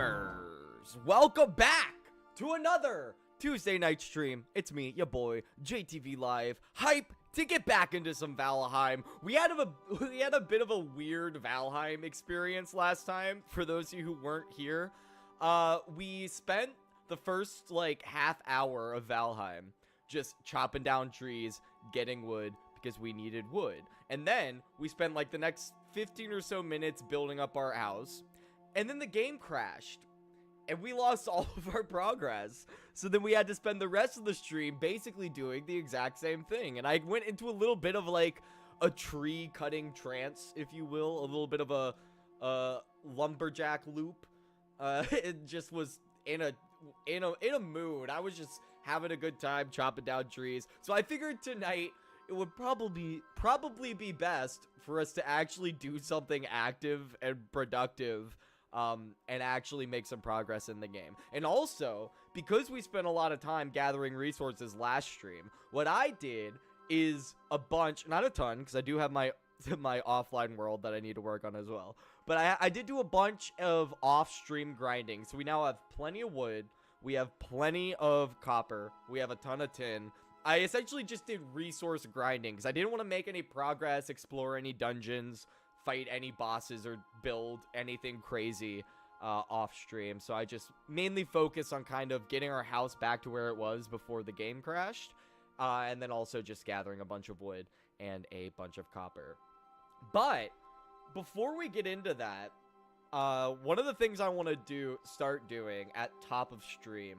gamers, welcome back to another Tuesday night stream. It's me, your boy JTV Live, hype to get back into some Valheim. We had a bit of a weird Valheim experience last time. For those of you who weren't here, we spent the first like half hour of Valheim just chopping down trees, getting wood because we needed wood, and then we spent like the next 15 or so minutes building up our house. And then the game crashed, and we lost all of our progress. So then we had to spend the rest of the stream basically doing the exact same thing. And I went into a little bit of like a tree cutting trance, if you will, a little bit of a lumberjack loop. It just was in a mood. I was just having a good time chopping down trees. So I figured tonight it would probably be best for us to actually do something active and productive. And actually make some progress in the game. And also, because we spent a lot of time gathering resources last stream, what I did is a bunch, not a ton, because I do have my offline world that I need to work on as well. But I did do a bunch of off-stream grinding. So we now have plenty of wood. We have plenty of copper. We have a ton of tin. I essentially just did resource grinding because I didn't want to make any progress, explore any dungeons, fight any bosses, or build anything crazy off stream. So I just mainly focus on kind of getting our house back to where it was before the game crashed, and then also just gathering a bunch of wood and a bunch of copper. But before we get into that, one of the things I want to start doing at top of stream,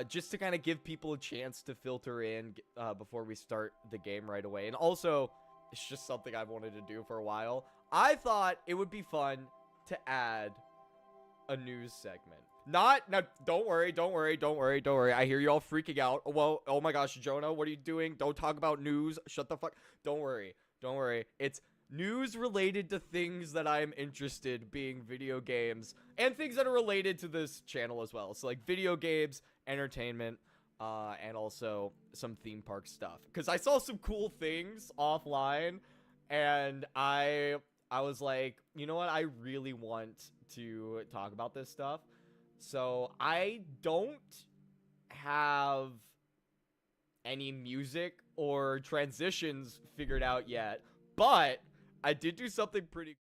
just to kind of give people a chance to filter in before we start the game right away, and also it's just something I've wanted to do for a while. I thought it would be fun to add a news segment. Now, don't worry. I hear you all freaking out. Well, oh my gosh, Jonah, what are you doing? Don't talk about news. Shut the fuck. Don't worry. It's news related to things that I'm interested, being video games, and things that are related to this channel as well. So like video games, entertainment, and also some theme park stuff, because I saw some cool things offline, and I was like, you know what, I really want to talk about this stuff. So I don't have any music or transitions figured out yet, but I did do something pretty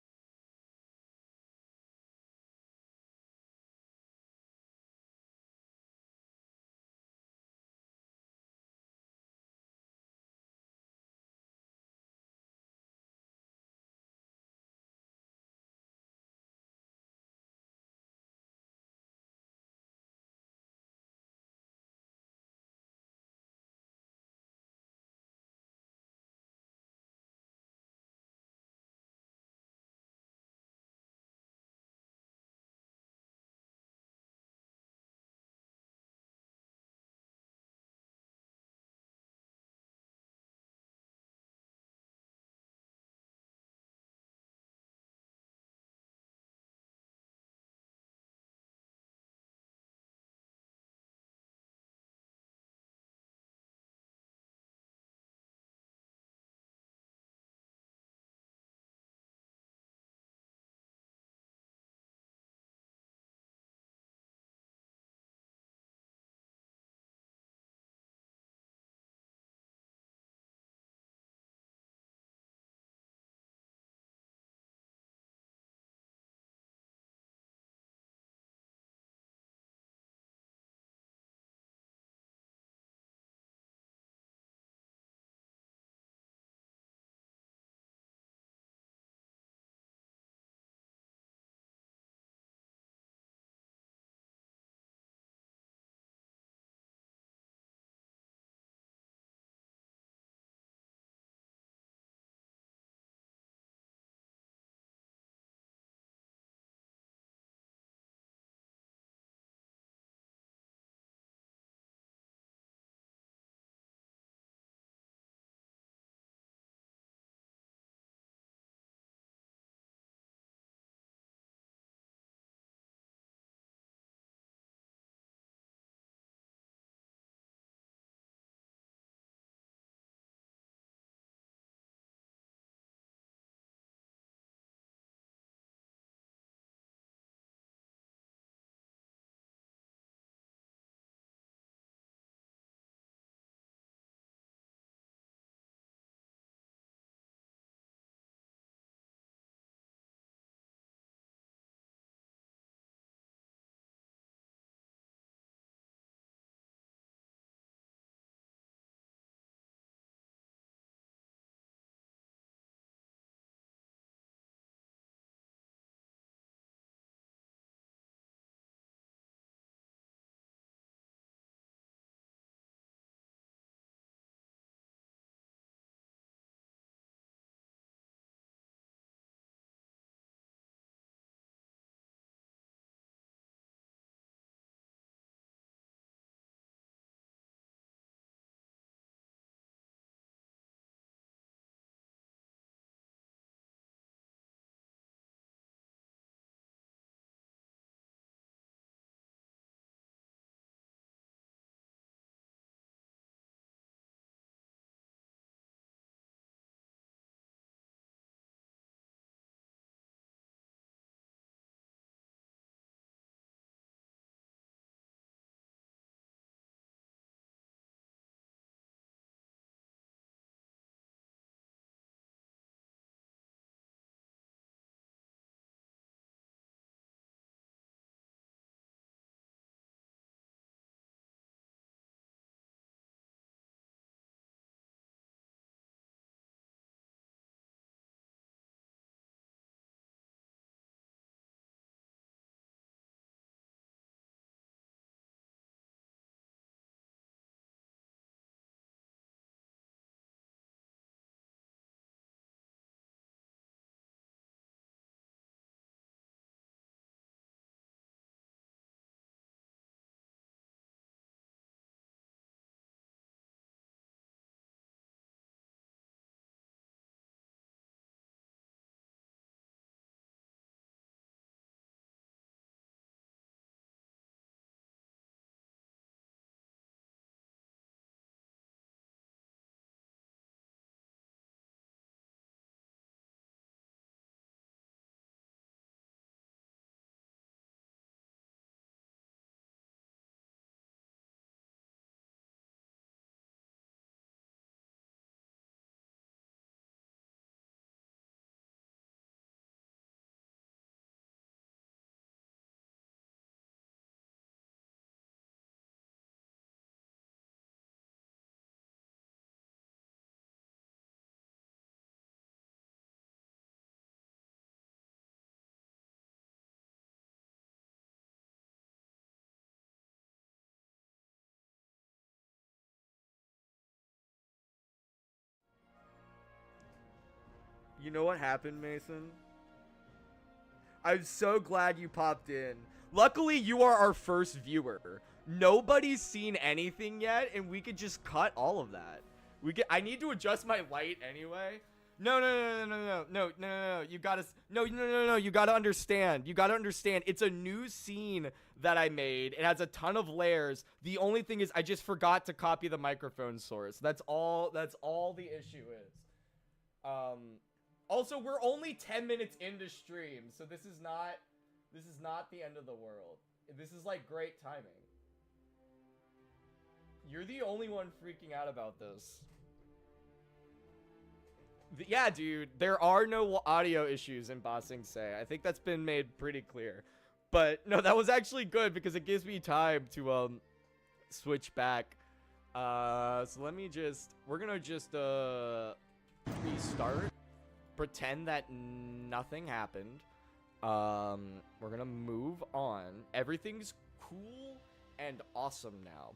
You know what happened, Mason? I'm so glad you popped in. Luckily, you are our first viewer. Nobody's seen anything yet, and we could just cut all of that. I need to adjust my light anyway. No. You gotta. No. You gotta understand. It's a new scene that I made. It has a ton of layers. The only thing is, I just forgot to copy the microphone source. That's all the issue is. Also, we're only 10 minutes into stream, so this is not the end of the world. This is like great timing. You're the only one freaking out about this. Yeah, dude, there are no audio issues in Ba Sing Se. I think that's been made pretty clear. But no, that was actually good because it gives me time to switch back. So let me we're gonna just restart. Pretend that nothing happened. We're gonna move on. Everything's cool and awesome now.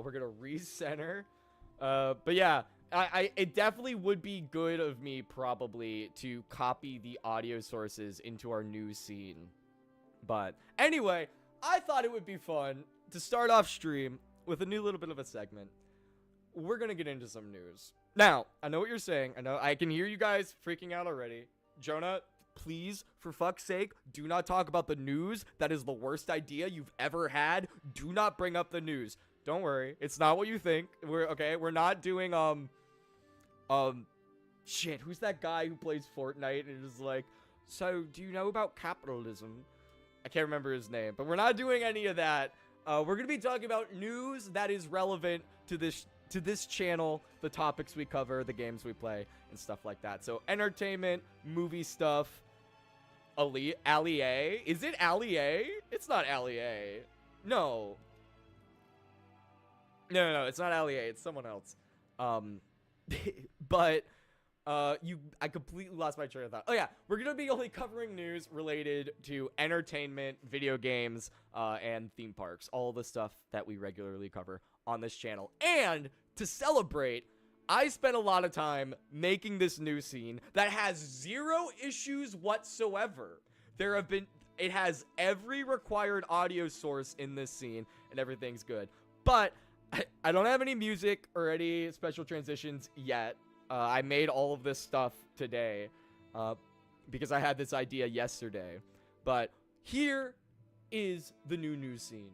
We're gonna recenter. But yeah, it definitely would be good of me probably to copy the audio sources into our new scene. But anyway, I thought it would be fun to start off stream with a new little bit of a segment. We're gonna get into some news. Now, I know what you're saying. I know I can hear you guys freaking out already. Jonah, please, for fuck's sake, do not talk about the news. That is the worst idea you've ever had. Do not bring up the news. Don't worry. It's not what you think. We're not doing, shit, who's that guy who plays Fortnite and is like, so, do you know about capitalism? I can't remember his name, but we're not doing any of that. We're gonna be talking about news that is relevant to this channel, the topics we cover, the games we play, and stuff like that. So, entertainment, movie stuff. Ali-A? Is it Ali-A? It's not Ali-A. No. No, it's not Ali-A. It's someone else. But, I completely lost my train of thought. Oh, yeah. We're going to be only covering news related to entertainment, video games, and theme parks. All the stuff that we regularly cover on this channel. And to celebrate, I spent a lot of time making this new scene that has 0 issues whatsoever. It has every required audio source in this scene, and everything's good. But I don't have any music or any special transitions yet. I made all of this stuff today because I had this idea yesterday. But here is the new news scene.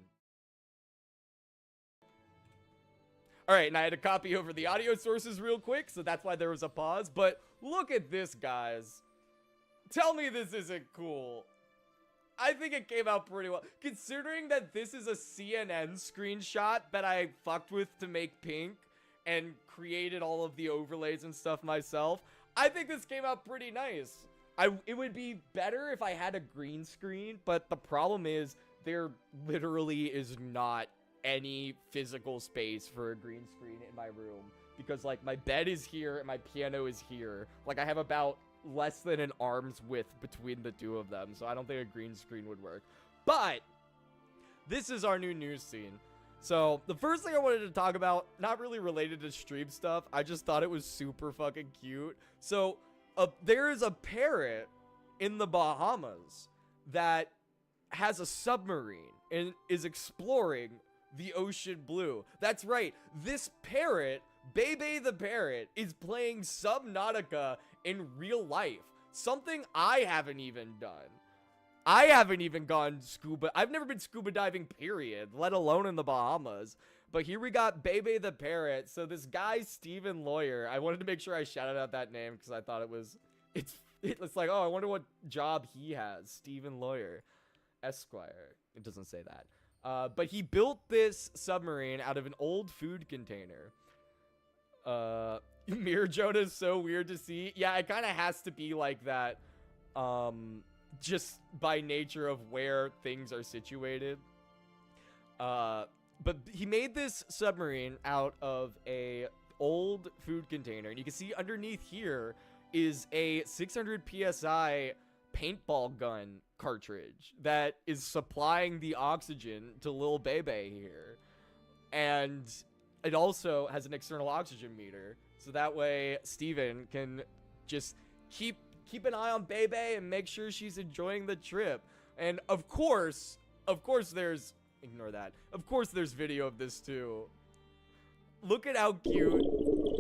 Alright, and I had to copy over the audio sources real quick, so that's why there was a pause. But look at this, guys. Tell me this isn't cool. I think it came out pretty well. Considering that this is a CNN screenshot that I fucked with to make pink and created all of the overlays and stuff myself, I think this came out pretty nice. It would be better if I had a green screen, but the problem is there literally is not any physical space for a green screen in my room because like my bed is here and my piano is here. Like I have about less than an arm's width between the two of them, so I don't think a green screen would work. But this is our new news scene. So the first thing I wanted to talk about, not really related to stream stuff, I just thought it was super fucking cute. So there is a parrot in the Bahamas that has a submarine and is exploring the ocean blue. That's right. This parrot, Bebe the parrot, is playing Subnautica in real life. Something I haven't even done. I haven't even gone scuba. I've never been scuba diving, period, let alone in the Bahamas. But here we got Bebe the parrot. So this guy, Stephen Lawyer, I wanted to make sure I shouted out that name because I thought it's like, oh, I wonder what job he has. Stephen Lawyer, Esquire. It doesn't say that. But he built this submarine out of an old food container. Mirror Jonah is so weird to see. Yeah, it kind of has to be like that. Just by nature of where things are situated. But he made this submarine out of a old food container. And you can see underneath here is a 600 PSI paintball gun cartridge that is supplying the oxygen to Lil Bebe here. And it also has an external oxygen meter. So that way Steven can just keep an eye on Bebe and make sure she's enjoying the trip. And of course there's, ignore that. Of course there's video of this too. Look at how cute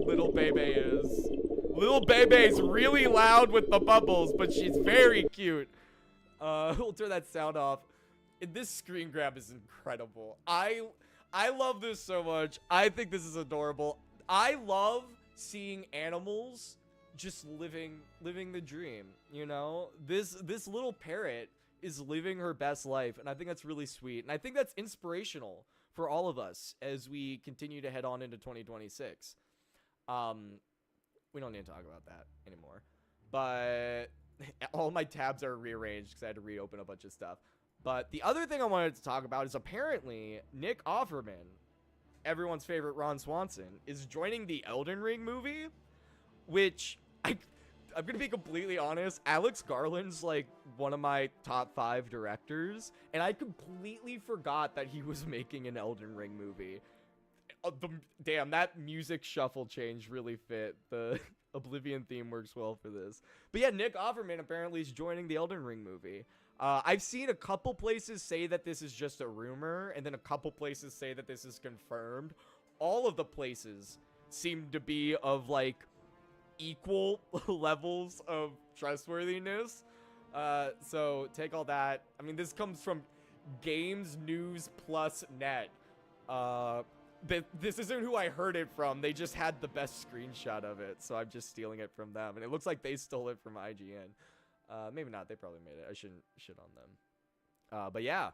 little Bebe is. Little Bebe's really loud with the bubbles, but she's very cute. We'll turn that sound off. This screen grab is incredible. I love this so much. I think this is adorable. I love seeing animals just living the dream, you know? This little parrot is living her best life, and I think that's really sweet. And I think that's inspirational for all of us as we continue to head on into 2026. We don't need to talk about that anymore. But all my tabs are rearranged because I had to reopen a bunch of stuff. But the other thing I wanted to talk about is apparently Nick Offerman, everyone's favorite Ron Swanson, is joining the Elden Ring movie, which I'm going to be completely honest, Alex Garland's like one of my top 5 directors, and I completely forgot that he was making an Elden Ring movie. Damn, that music shuffle change really fit. The Oblivion theme works well for this. But yeah, Nick Offerman apparently is joining the Elden Ring movie. I've seen a couple places say that this is just a rumor, and then a couple places say that this is confirmed. All of the places seem to be of like equal levels of trustworthiness. So take all that. I mean, this comes from Games News Plus Net. This isn't who I heard it from. They just had the best screenshot of it, so I'm just stealing it from them. And it looks like they stole it from IGN. Maybe not. They probably made it. I shouldn't shit on them. But yeah,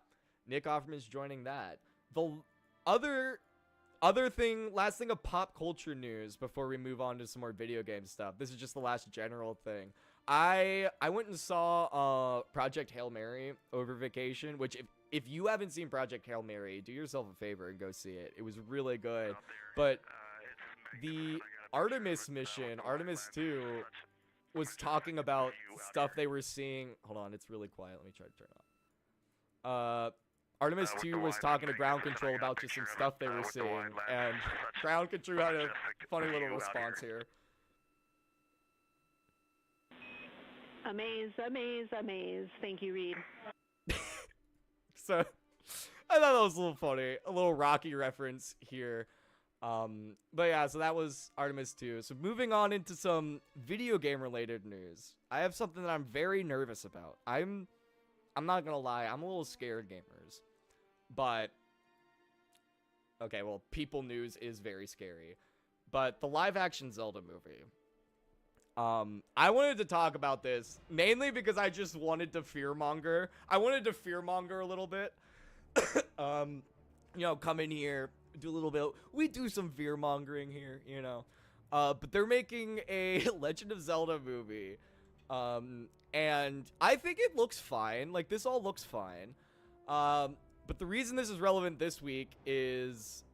Nick Offerman's joining that. The other thing, last thing of pop culture news before we move on to some more video game stuff. This is just the last general thing. I went and saw Project Hail Mary over vacation, which if you haven't seen Project Hail Mary, do yourself a favor and go see it. It was really good. But the Artemis mission, Artemis 2, was talking about stuff they were seeing. Hold on, it's really quiet. Let me try to turn it off. Artemis 2 was talking to Ground Control about just some stuff they were seeing, and Ground Control had a funny little response here. Amaze, amaze, amaze. Thank you, Reed. So, I thought that was a little funny. A little Rocky reference here. But yeah, so that was Artemis 2. So moving on into some video game related news. I have something that I'm very nervous about. I'm not gonna lie, I'm a little scared, gamers. But, okay, well, people news is very scary. But the live action Zelda movie. I wanted to talk about this mainly because I just wanted to fearmonger. I wanted to fearmonger a little bit. You know, come in here, do a little bit. We do some fearmongering here, you know. But they're making a Legend of Zelda movie. And I think it looks fine. Like, this all looks fine. But the reason this is relevant this week is,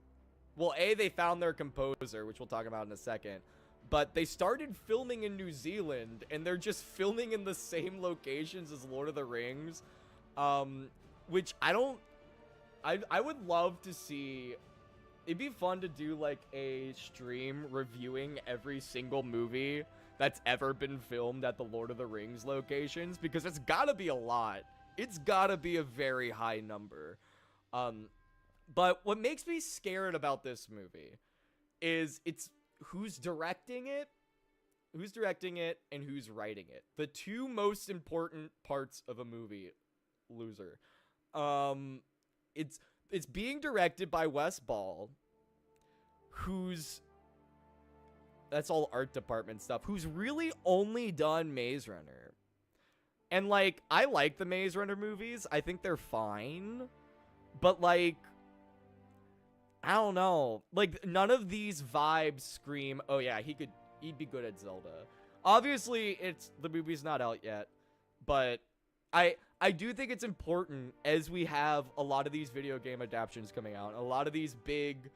well, A, they found their composer, which we'll talk about in a second. But they started filming in New Zealand, and they're just filming in the same locations as Lord of the Rings. Which I would love to see. It'd be fun to do, like, a stream reviewing every single movie that's ever been filmed at the Lord of the Rings locations, because it's gotta be a lot. It's gotta be a very high number. But what makes me scared about this movie is it's who's directing it, and who's writing it. The two most important parts of a movie, loser. It's being directed by Wes Ball, that's all art department stuff, who's really only done Maze Runner. And, like, I like the Maze Runner movies. I think they're fine. But, like, I don't know. Like, none of these vibes scream, oh yeah, he'd be good at Zelda. Obviously, the movie's not out yet. But I do think it's important, as we have a lot of these video game adaptions coming out, a lot of these big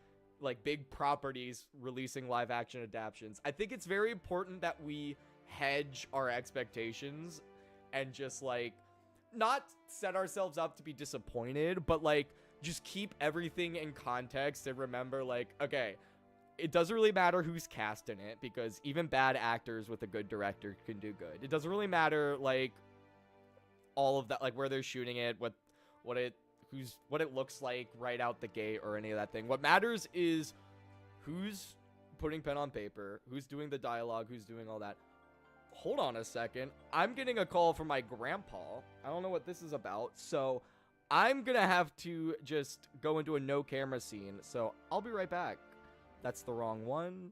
properties releasing live action adaptions. I think it's very important that we hedge our expectations and just, like, not set ourselves up to be disappointed, but, like, just keep everything in context and remember, like, okay, it doesn't really matter who's cast in it, because even bad actors with a good director can do good. It doesn't really matter, like, all of that, like, where they're shooting it, what it looks like right out the gate, or any of that thing. What matters is who's putting pen on paper, who's doing the dialogue, who's doing all that. Hold on a second. I'm getting a call from my grandpa. I don't know what this is about, so I'm gonna have to just go into a no camera scene, so I'll be right back. That's the wrong one.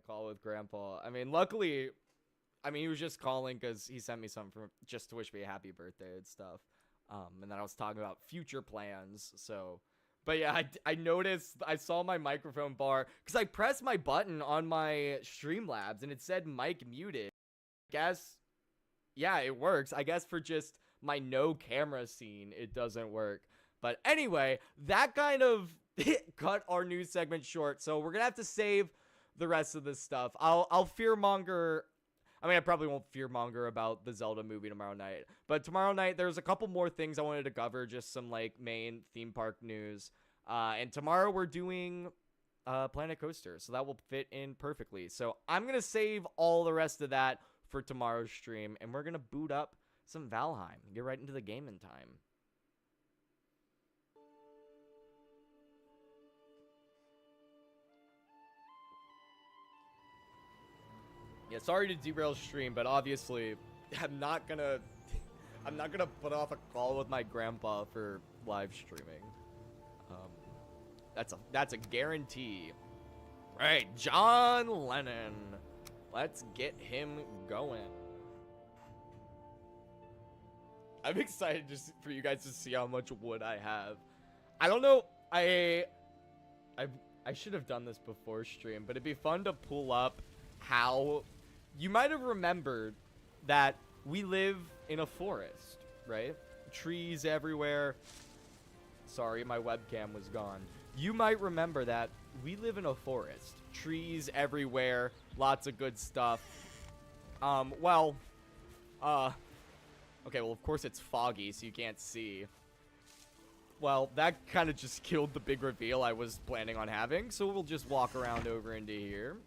call with Grandpa. I mean, luckily, he was just calling because he sent me something just to wish me a happy birthday and stuff. And then I was talking about future plans. So, but yeah, I noticed, I saw my microphone bar because I pressed my button on my Streamlabs and it said mic muted. I guess, yeah, it works. I guess for just my no camera scene, it doesn't work. But anyway, that kind of cut our news segment short. So we're gonna have to save the rest of this stuff. I'll fearmonger. I mean, I probably won't fearmonger about the Zelda movie tomorrow night. But tomorrow night, there's a couple more things I wanted to cover. Just some, like, main theme park news. And tomorrow we're doing Planet Coaster. So that will fit in perfectly. So I'm going to save all the rest of that for tomorrow's stream. And we're going to boot up some Valheim. Get right into the game in time. Yeah, sorry to derail stream, but obviously I'm not gonna put off a call with my grandpa for live streaming. That's a guarantee. Right, John Lennon. Let's get him going. I'm excited just for you guys to see how much wood I have. I don't know. I should have done this before stream, but it'd be fun to pull up how. You might have remembered that we live in a forest, right? Trees everywhere. Sorry, my webcam was gone. You might remember that we live in a forest. Trees everywhere. Lots of good stuff. Okay, well, of course it's foggy, so you can't see. Well, that kind of just killed the big reveal I was planning on having, so we'll just walk around over into here.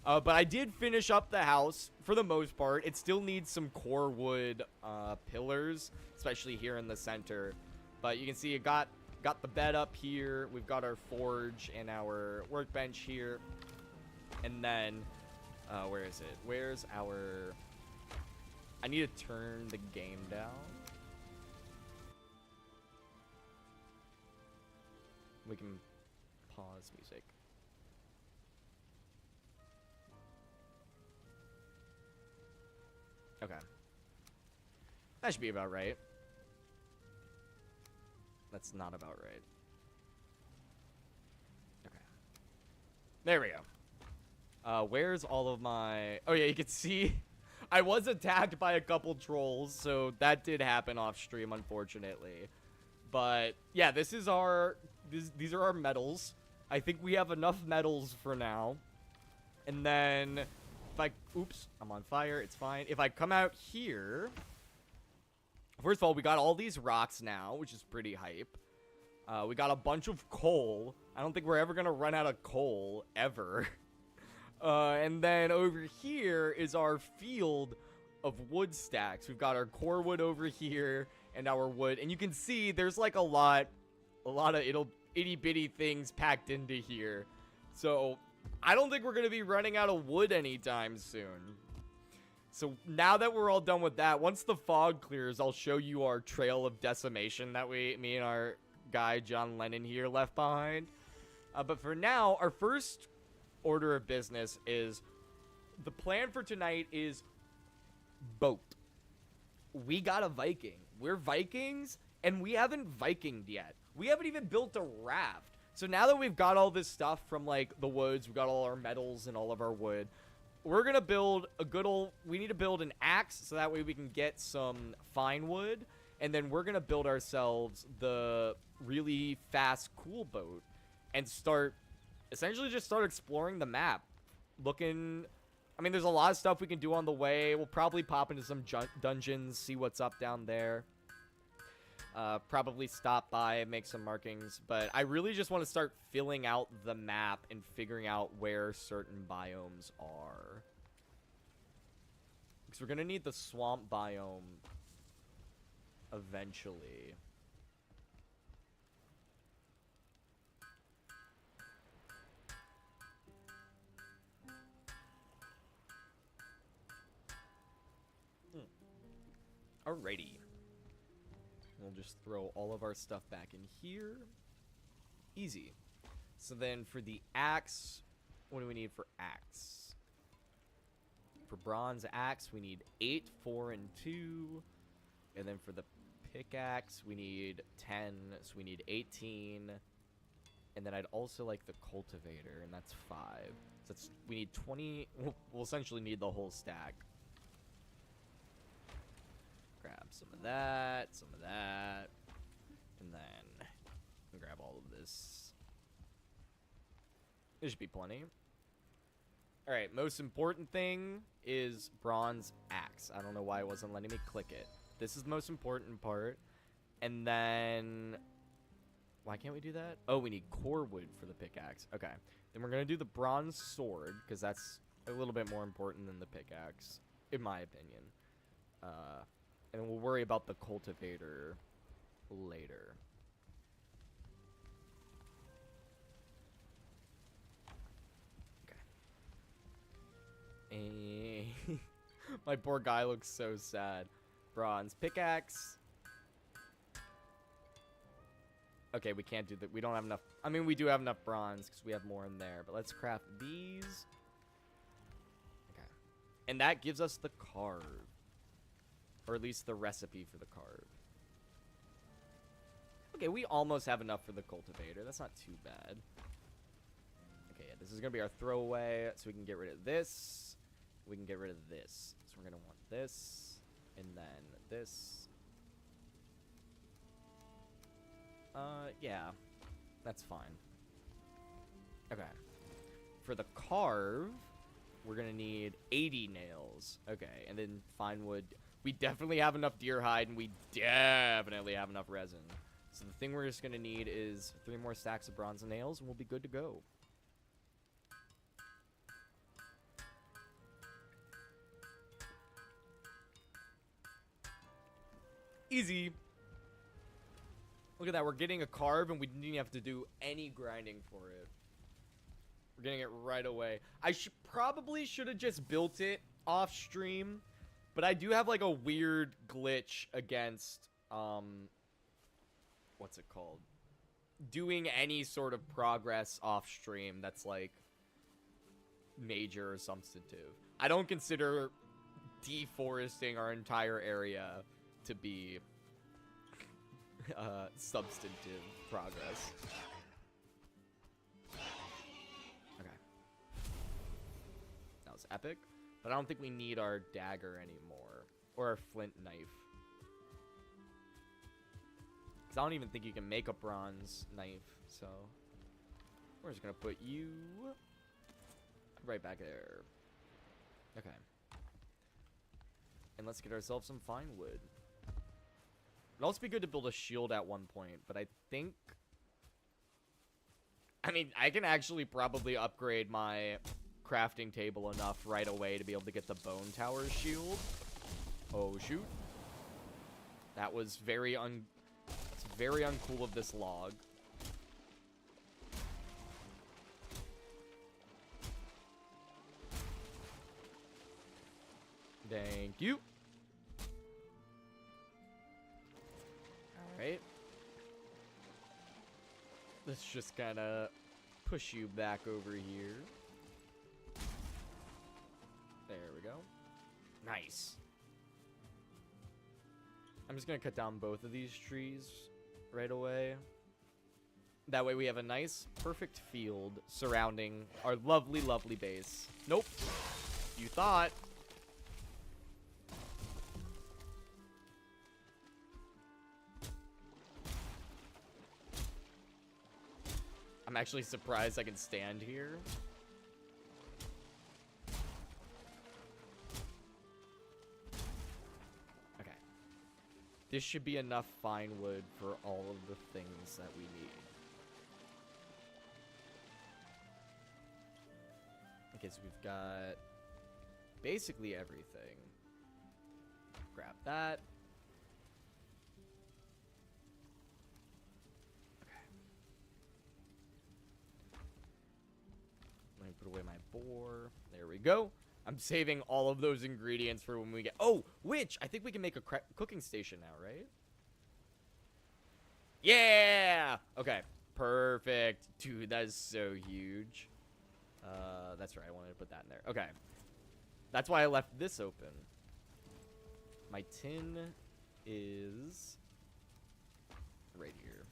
But I did finish up the house for the most part. It still needs some core wood pillars, especially here in the center. But you can see it got the bed up here. We've got our forge and our workbench here. And then, where is it? Where's our... I need to turn the game down. We can pause music. Okay. That should be about right. That's not about right. Okay. There we go. Where's all of my... Oh, yeah, you can see... I was attacked by a couple trolls, so that did happen off stream, unfortunately. But, yeah, this is our... These are our medals. I think we have enough medals for now. And then... Oops, I'm on fire. It's fine. If I come out here... First of all, we got all these rocks now, which is pretty hype. We got a bunch of coal. I don't think we're ever going to run out of coal, ever. And then over here is our field of wood stacks. We've got our core wood over here and our wood. And you can see there's like a lot of itty-bitty things packed into here. So... I don't think we're going to be running out of wood anytime soon. So now that we're all done with that, once the fog clears, I'll show you our trail of decimation that me and our guy, John Lennon here, left behind. But for now, our first order of business is, the plan for tonight is boat. We got a Viking. We're Vikings, and we haven't Vikinged yet. We haven't even built a raft. So now that we've got all this stuff from, like, the woods, we've got all our metals and all of our wood, we're going to build a good old... We need to build an axe so that way we can get some fine wood. And then we're going to build ourselves the really fast, cool boat. And essentially just start exploring the map. Looking... I mean, there's a lot of stuff we can do on the way. We'll probably pop into some dungeons, see what's up down there. Probably stop by and make some markings, but I really just want to start filling out the map and figuring out where certain biomes are. Because we're going to need the swamp biome eventually. Alrighty. We'll just throw all of our stuff back in here. Easy. So then for the axe, What do we need for axe? For bronze axe, we need 8, 4, and 2. And then for the pickaxe, we need 10, so we need 18. And then I'd also like the cultivator, and that's 5. So that's, we need 20. We'll essentially need the whole stack. Grab some of that, and then grab all of this. There should be plenty. Alright, most important thing is bronze axe. I don't know why it wasn't letting me click it. This is the most important part. And then... why can't we do that? Oh, we need core wood for the pickaxe. Okay. Then we're going to do the bronze sword, because that's a little bit more important than the pickaxe, in my opinion. And we'll worry about the cultivator later. Okay. My poor guy looks so sad. Bronze pickaxe. Okay, we can't do that. We don't have enough. I mean, we do have enough bronze because we have more in there. But let's craft these. Okay. And that gives us the carve. Or at least the recipe for the carve. Okay, we almost have enough for the cultivator. That's not too bad. Okay, yeah, this is going to be our throwaway. So we can get rid of this. We can get rid of this. So we're going to want this. And then this. Yeah. That's fine. Okay. For the carve, we're going to need 80 nails. Okay, and then fine wood. We definitely have enough deer hide, and we definitely have enough resin. So the thing we're just going to need is 3 more stacks of bronze nails, and we'll be good to go. Easy. Look at that. We're getting a carve, and we didn't even have to do any grinding for it. We're getting it right away. I probably should have just built it off stream. But I do have, like, a weird glitch against, what's it called? Doing any sort of progress off stream that's, like, major or substantive. I don't consider deforesting our entire area to be, substantive progress. Okay. That was epic. But I don't think we need our dagger anymore. Or our flint knife. Because I don't even think you can make a bronze knife. So, we're just going to put you right back there. Okay. And let's get ourselves some fine wood. It'd also be good to build a shield at one point. But I think... I mean, I can actually probably upgrade my... crafting table enough right away to be able to get the bone tower shield. Oh shoot. That was very uncool of this log. Thank you. Alright. Let's just kind of push you back over here. There we go. Nice. I'm just going to cut down both of these trees right away. That way we have a nice, perfect field surrounding our lovely, lovely base. Nope. You thought. I'm actually surprised I can stand here. This should be enough fine wood for all of the things that we need. Okay, so we've got basically everything. Grab that. Okay. Let me put away my boar. There we go. I'm saving all of those ingredients for when we get... Oh, which I think we can make a cooking station now, right? Yeah! Okay, perfect. Dude, that is so huge. That's right. I wanted to put that in there. Okay. That's why I left this open. My tin is right here.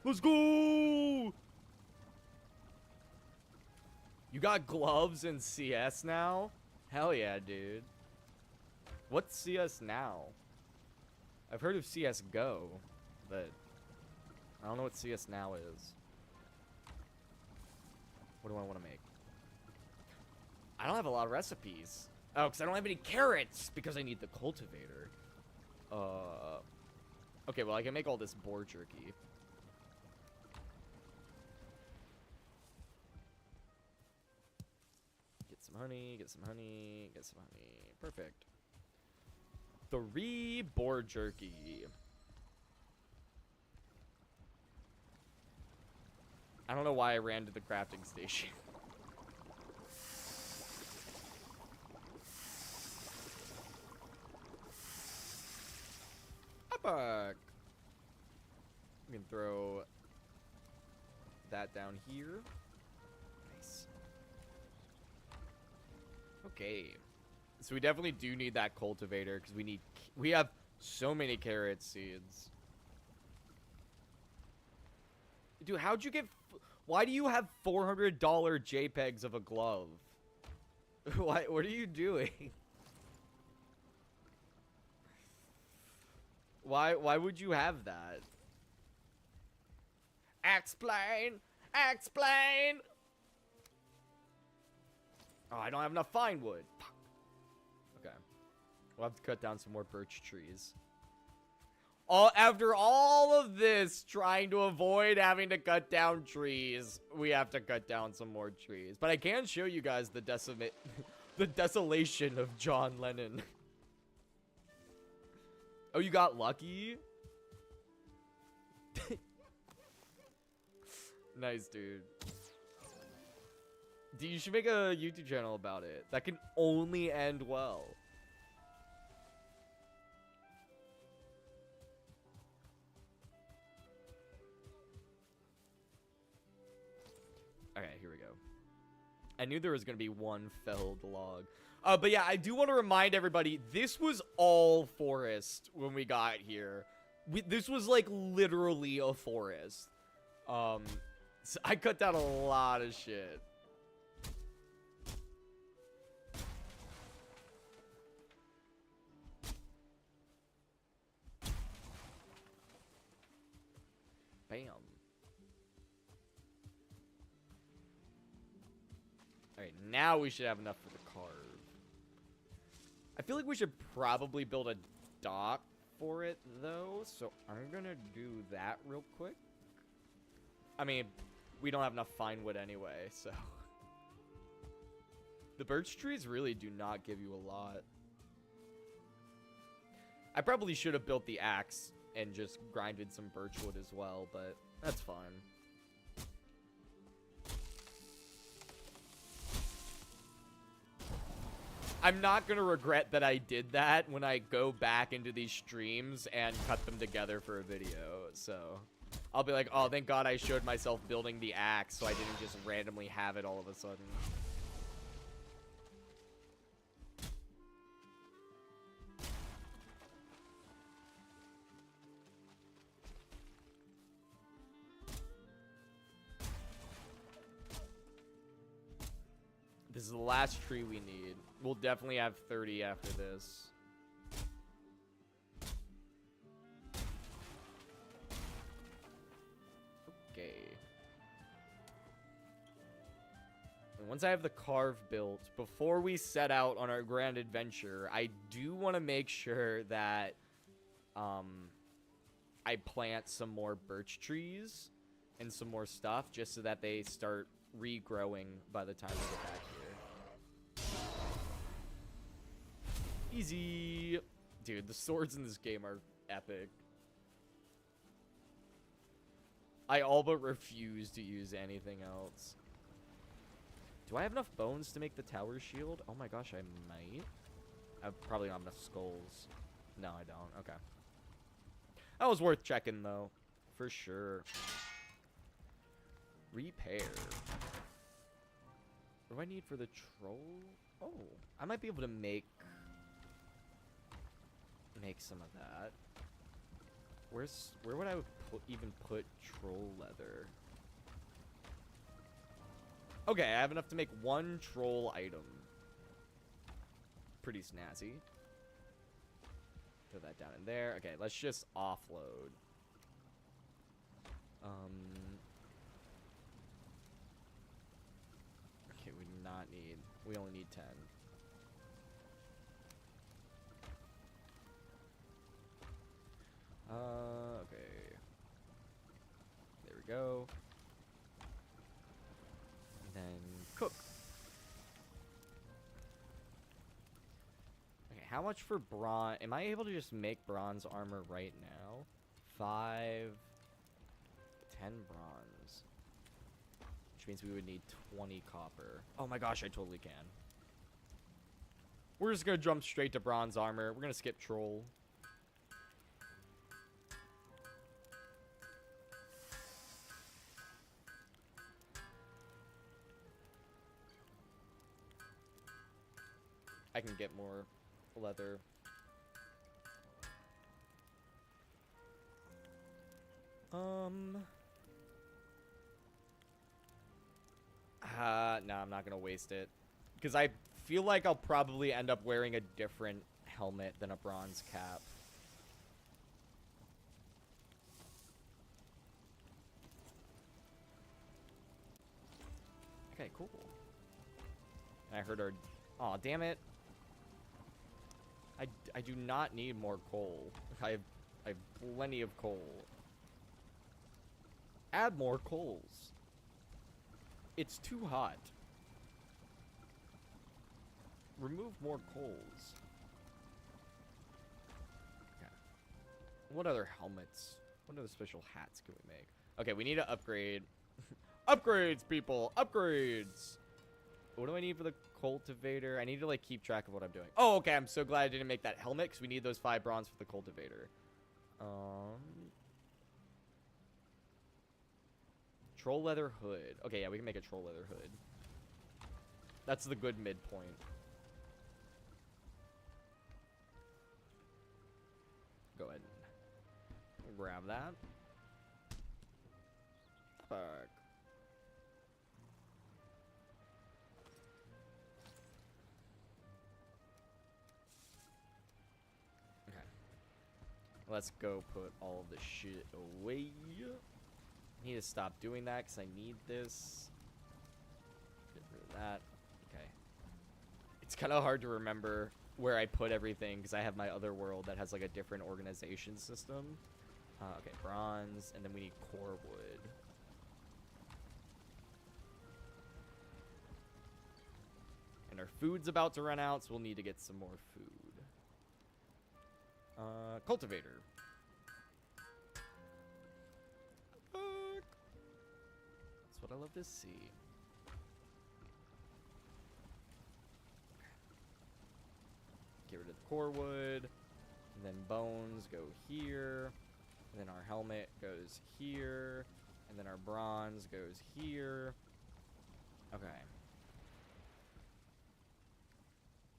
Let's go! You got gloves in CS now? Hell yeah, dude. What's CS now? I've heard of CSGO, but I don't know what CS now is. What do I want to make? I don't have a lot of recipes. Oh, because I don't have any carrots, because I need the cultivator. Okay, well, I can make all this boar jerky. Get some honey, get some honey, get some honey. Perfect. 3 boar jerky. I don't know why I ran to the crafting station. Epic. We can throw that down here. Nice. Okay. So we definitely do need that cultivator because we have so many carrot seeds. Dude, how'd you get... Why do you have $400 JPEGs of a glove? What are you doing? Why would you have that? Explain! Explain! Oh, I don't have enough fine wood. Fuck. Okay. We'll have to cut down some more birch trees. After all of this, trying to avoid having to cut down trees, we have to cut down some more trees. But I can show you guys the the desolation of John Lennon. Oh, you got lucky? Nice, dude. Dude, you should make a YouTube channel about it. That can only end well. Okay, here we go. I knew there was going to be one felled log. But yeah, I do want to remind everybody, this was all forest when we got here. This was like literally a forest. So I cut down a lot of shit. Bam. Alright, now we should have enough for the carve. I feel like we should probably build a dock for it, though. So I'm gonna do that real quick. I mean, we don't have enough fine wood anyway, so... The birch trees really do not give you a lot. I probably should have built the axe and just grinded some birch wood as well, but that's fine. I'm not going to regret that I did that when I go back into these streams and cut them together for a video, so... I'll be like, oh, thank God I showed myself building the axe so I didn't just randomly have it all of a sudden. This is the last tree we need. We'll definitely have 30 after this. Okay. And once I have the carve built, before we set out on our grand adventure, I do want to make sure that I plant some more birch trees and some more stuff just so that they start regrowing by the time we get back here. Easy. Dude, the swords in this game are epic. I all but refuse to use anything else. Do I have enough bones to make the tower shield? Oh my gosh, I might. I've probably not enough skulls. No, I don't. Okay. That was worth checking, though. For sure. Repair. What do I need for the troll? Oh, I might be able to make some of that. Where would I even put troll leather? Okay, I have enough to make one troll item. Pretty snazzy. Throw that down in there. Okay, let's just offload. Okay, we do not need. We only need 10. Okay. There we go. And then cook. Okay, how much for bronze? Am I able to just make bronze armor right now? 5, 10 bronze. Which means we would need 20 copper. Oh my gosh, I totally can. We're just gonna jump straight to bronze armor. We're gonna skip troll. I can get more leather. No, I'm not gonna waste it. Because I feel like I'll probably end up wearing a different helmet than a bronze cap. Okay, cool. I heard our... Aw, damn it. I do not need more coal. I have plenty of coal. Add more coals. It's too hot. Remove more coals. Okay. What other helmets? What other special hats can we make? Okay, we need to upgrade. Upgrades, people! Upgrades! What do I need for the cultivator? I need to, like, keep track of what I'm doing. Oh, okay, I'm so glad I didn't make that helmet, because we need those 5 bronze for the cultivator. Troll leather hood. Okay, yeah, we can make a troll leather hood. That's the good midpoint. Go ahead and grab that. Fuck. Okay. Let's go put all of this shit away. I need to stop doing that because I need this. Get rid of that. Okay. It's kind of hard to remember where I put everything because I have my other world that has like a different organization system. Okay, bronze, and then we need core wood. And our food's about to run out, so we'll need to get some more food. Cultivator. That's what I love to see. Get rid of the core wood. And then bones go here. And then our helmet goes here. And then our bronze goes here. Okay.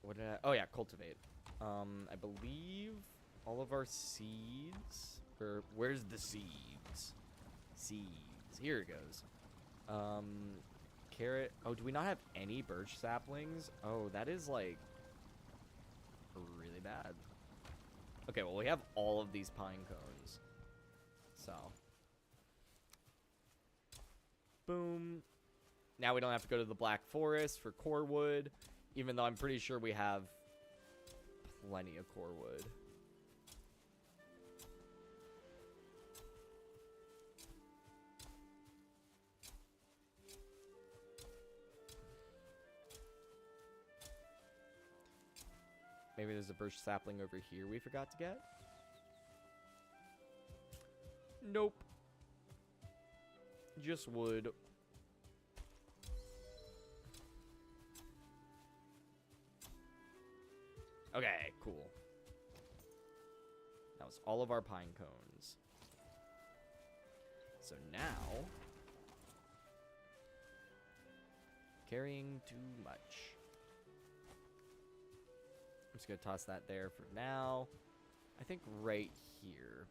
What did I... Oh, yeah, cultivate. I believe all of our seeds... Or, where's the seeds? Seeds. Here it goes. Carrot. Oh, do we not have any birch saplings? Oh, that is, like... really bad. Okay, well, we have all of these pine cones. So. Boom. Now we don't have to go to the Black Forest for core wood, even though I'm pretty sure we have plenty of core wood. Maybe there's a birch sapling over here we forgot to get? Nope. Just wood. Okay, cool. Now else. All of our pine cones. So now... carrying too much. I'm just going to toss that there for now. I think right here.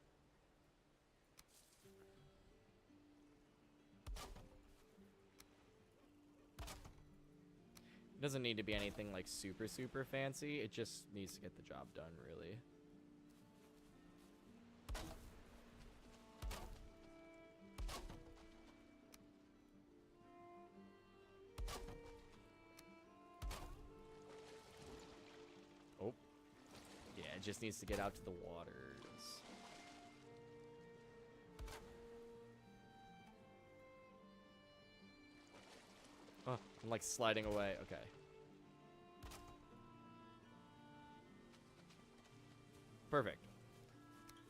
It doesn't need to be anything like super, super fancy. It just needs to get the job done, really. Oh. Yeah, it just needs to get out to the waters. Oh, I'm like sliding away. Okay. Perfect.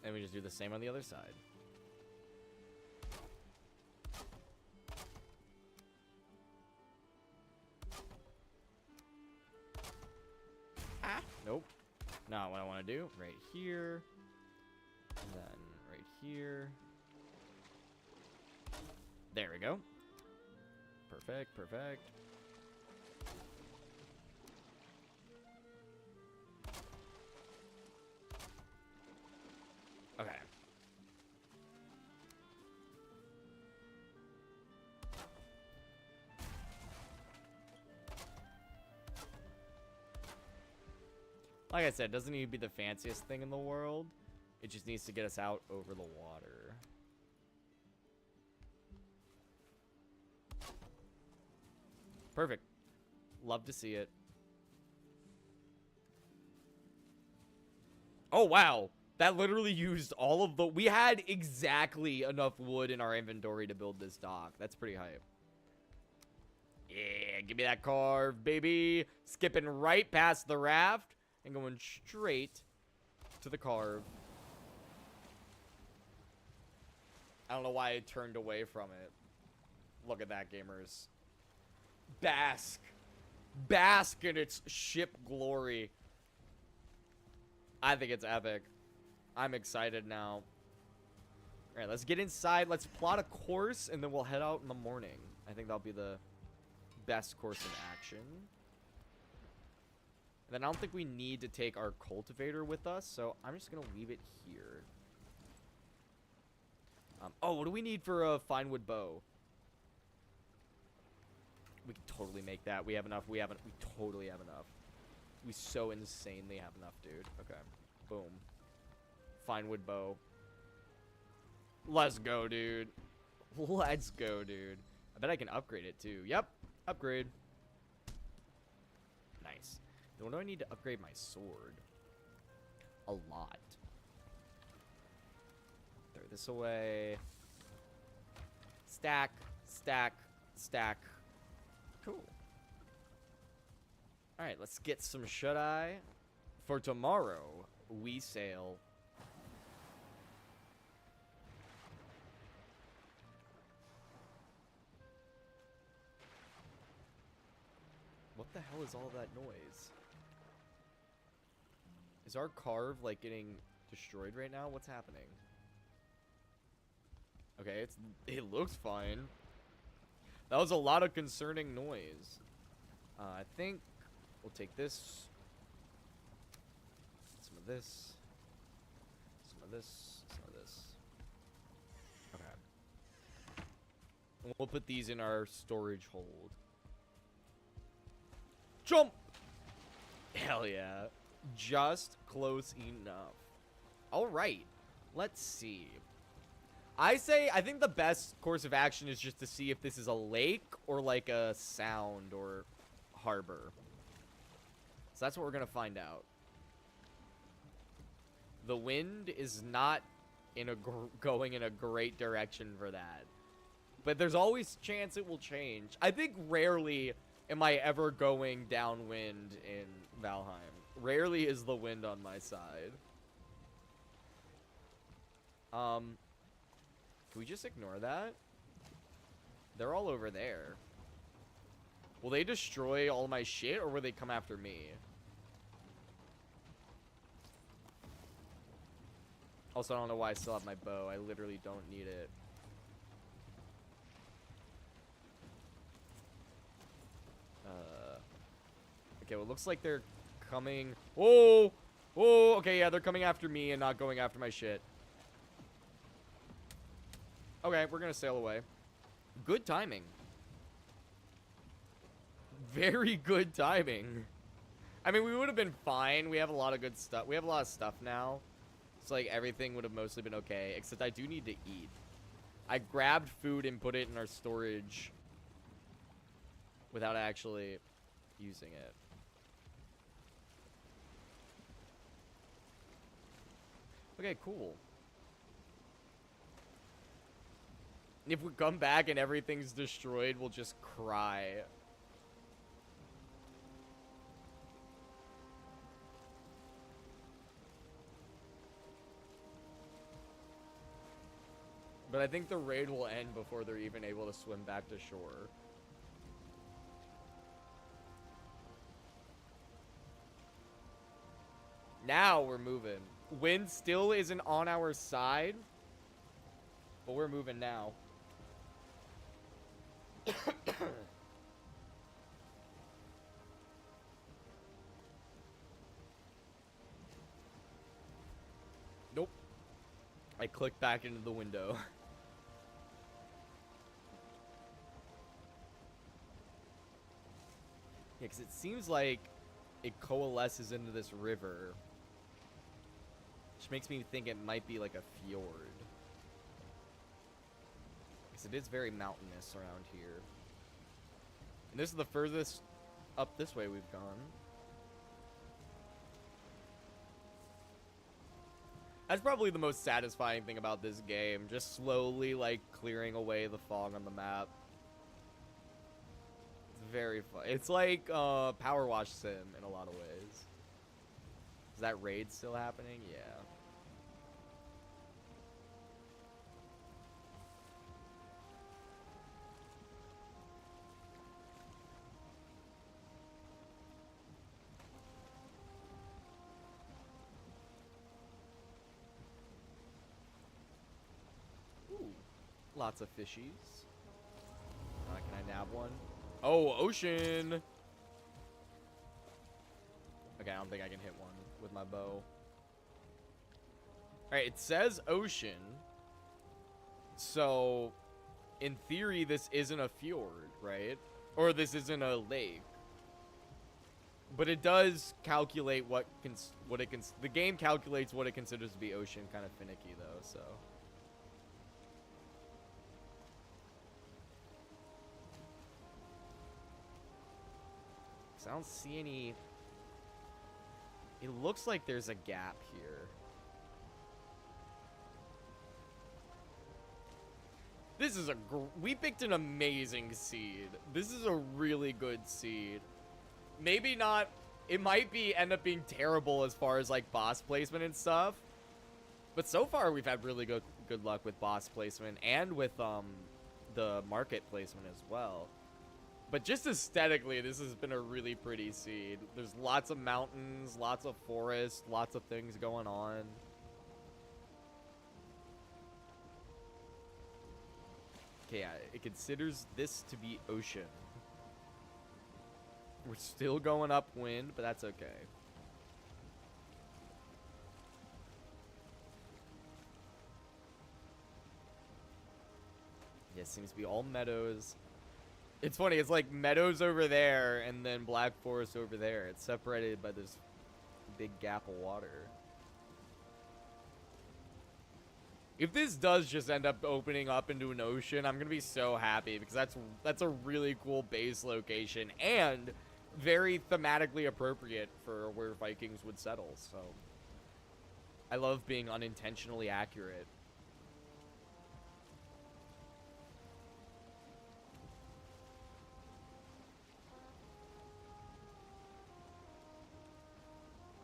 And we just do the same on the other side. Ah! Nope. Not what I want to do. Right here. And then right here. There we go. Perfect, perfect. Okay. Like I said, it doesn't need to be the fanciest thing in the world. It just needs to get us out over the water. Perfect. Love to see it. Oh, wow. That literally used all of the... We had exactly enough wood in our inventory to build this dock. That's pretty hype. Yeah, give me that carve, baby. Skipping right past the raft and going straight to the carve. I don't know why I turned away from it. Look at that, gamers. Bask. Bask in its ship glory. I think it's epic. I'm excited now. Alright, let's get inside. Let's plot a course, and then we'll head out in the morning. I think that'll be the best course of action. And then I don't think we need to take our cultivator with us, so I'm just going to leave it here. Oh, what do we need for a fine wood bow? We can totally make that. We have enough. We totally have enough. We so insanely have enough, dude. Okay. Boom. Fine wood bow. Let's go, dude. Let's go, dude. I bet I can upgrade it, too. Yep. Upgrade. Nice. Then what do I need to upgrade my sword? A lot. Throw this away. Stack. Stack. Stack. Cool. Alright, let's get some shut-eye. For tomorrow, we sail. What the hell is all that noise? Is our carve, like, getting destroyed right now? What's happening? Okay, it looks fine. That was a lot of concerning noise. I think we'll take this. Some of this. Some of this. Some of this. Okay. And we'll put these in our storage hold. Jump! Hell yeah. Just close enough. Alright. Let's see. I think the best course of action is just to see if this is a lake or like a sound or harbor. So that's what we're going to find out. The wind is not going in a great direction for that. But there's always chance it will change. I think rarely am I ever going downwind in Valheim. Rarely is the wind on my side. Can we just ignore that? They're all over there. Will they destroy all my shit, or will they come after me? Also, I don't know why I still have my bow. I literally don't need it. Okay, well, it looks like they're coming. Oh! Oh, okay, yeah, they're coming after me and not going after my shit. Okay, we're gonna sail away. Good timing. Very good timing. I mean, we would have been fine. We have a lot of good stuff. We have a lot of stuff now. So, like, everything would have mostly been okay. Except I do need to eat. I grabbed food and put it in our storage without actually using it. Okay, cool. If we come back and everything's destroyed, we'll just cry. But I think the raid will end before they're even able to swim back to shore. Now we're moving. Wind still isn't on our side, but we're moving now. Nope. I clicked back into the window. Yeah, because it seems like it coalesces into this river. Which makes me think it might be like a fjord. Because it is very mountainous around here. And this is the furthest up this way we've gone. That's probably the most satisfying thing about this game. Just slowly, like, clearing away the fog on the map. It's very fun. It's like Power Wash Sim in a lot of ways. Is that raid still happening? Yeah. Ooh, lots of fishies. Can I nab one? Oh, ocean! Okay, I don't think I can hit one with my bow. Alright, it says ocean. So, in theory, this isn't a fjord, right? Or this isn't a lake. But it does calculate the game calculates what it considers to be ocean, kind of finicky though, so. I don't see any. It looks like there's a gap here. This is we picked an amazing seed. This is a really good seed. Maybe not. It might end up being terrible as far as like boss placement and stuff. But so far we've had really good luck with boss placement and with the market placement as well. But just aesthetically, this has been a really pretty seed. There's lots of mountains, lots of forest, lots of things going on. Okay, yeah, it considers this to be ocean. We're still going upwind, but that's okay. Yeah, it seems to be all meadows. It's funny, it's like meadows over there and then black forest over there. It's separated by this big gap of water. If this does just end up opening up into an ocean, I'm gonna be so happy because that's a really cool base location and very thematically appropriate for where Vikings would settle. So I love being unintentionally accurate.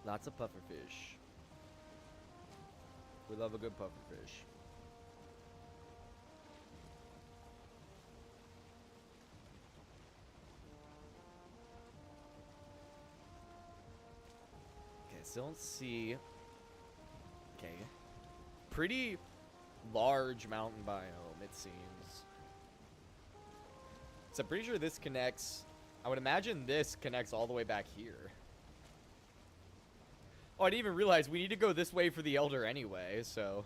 Lots of pufferfish. We love a good pufferfish. Okay, still don't see. Okay. pretty large mountain biome, it seems. So I'm pretty sure this connects... I would imagine this connects all the way back here. Oh, I didn't even realize we need to go this way for the Elder anyway, so...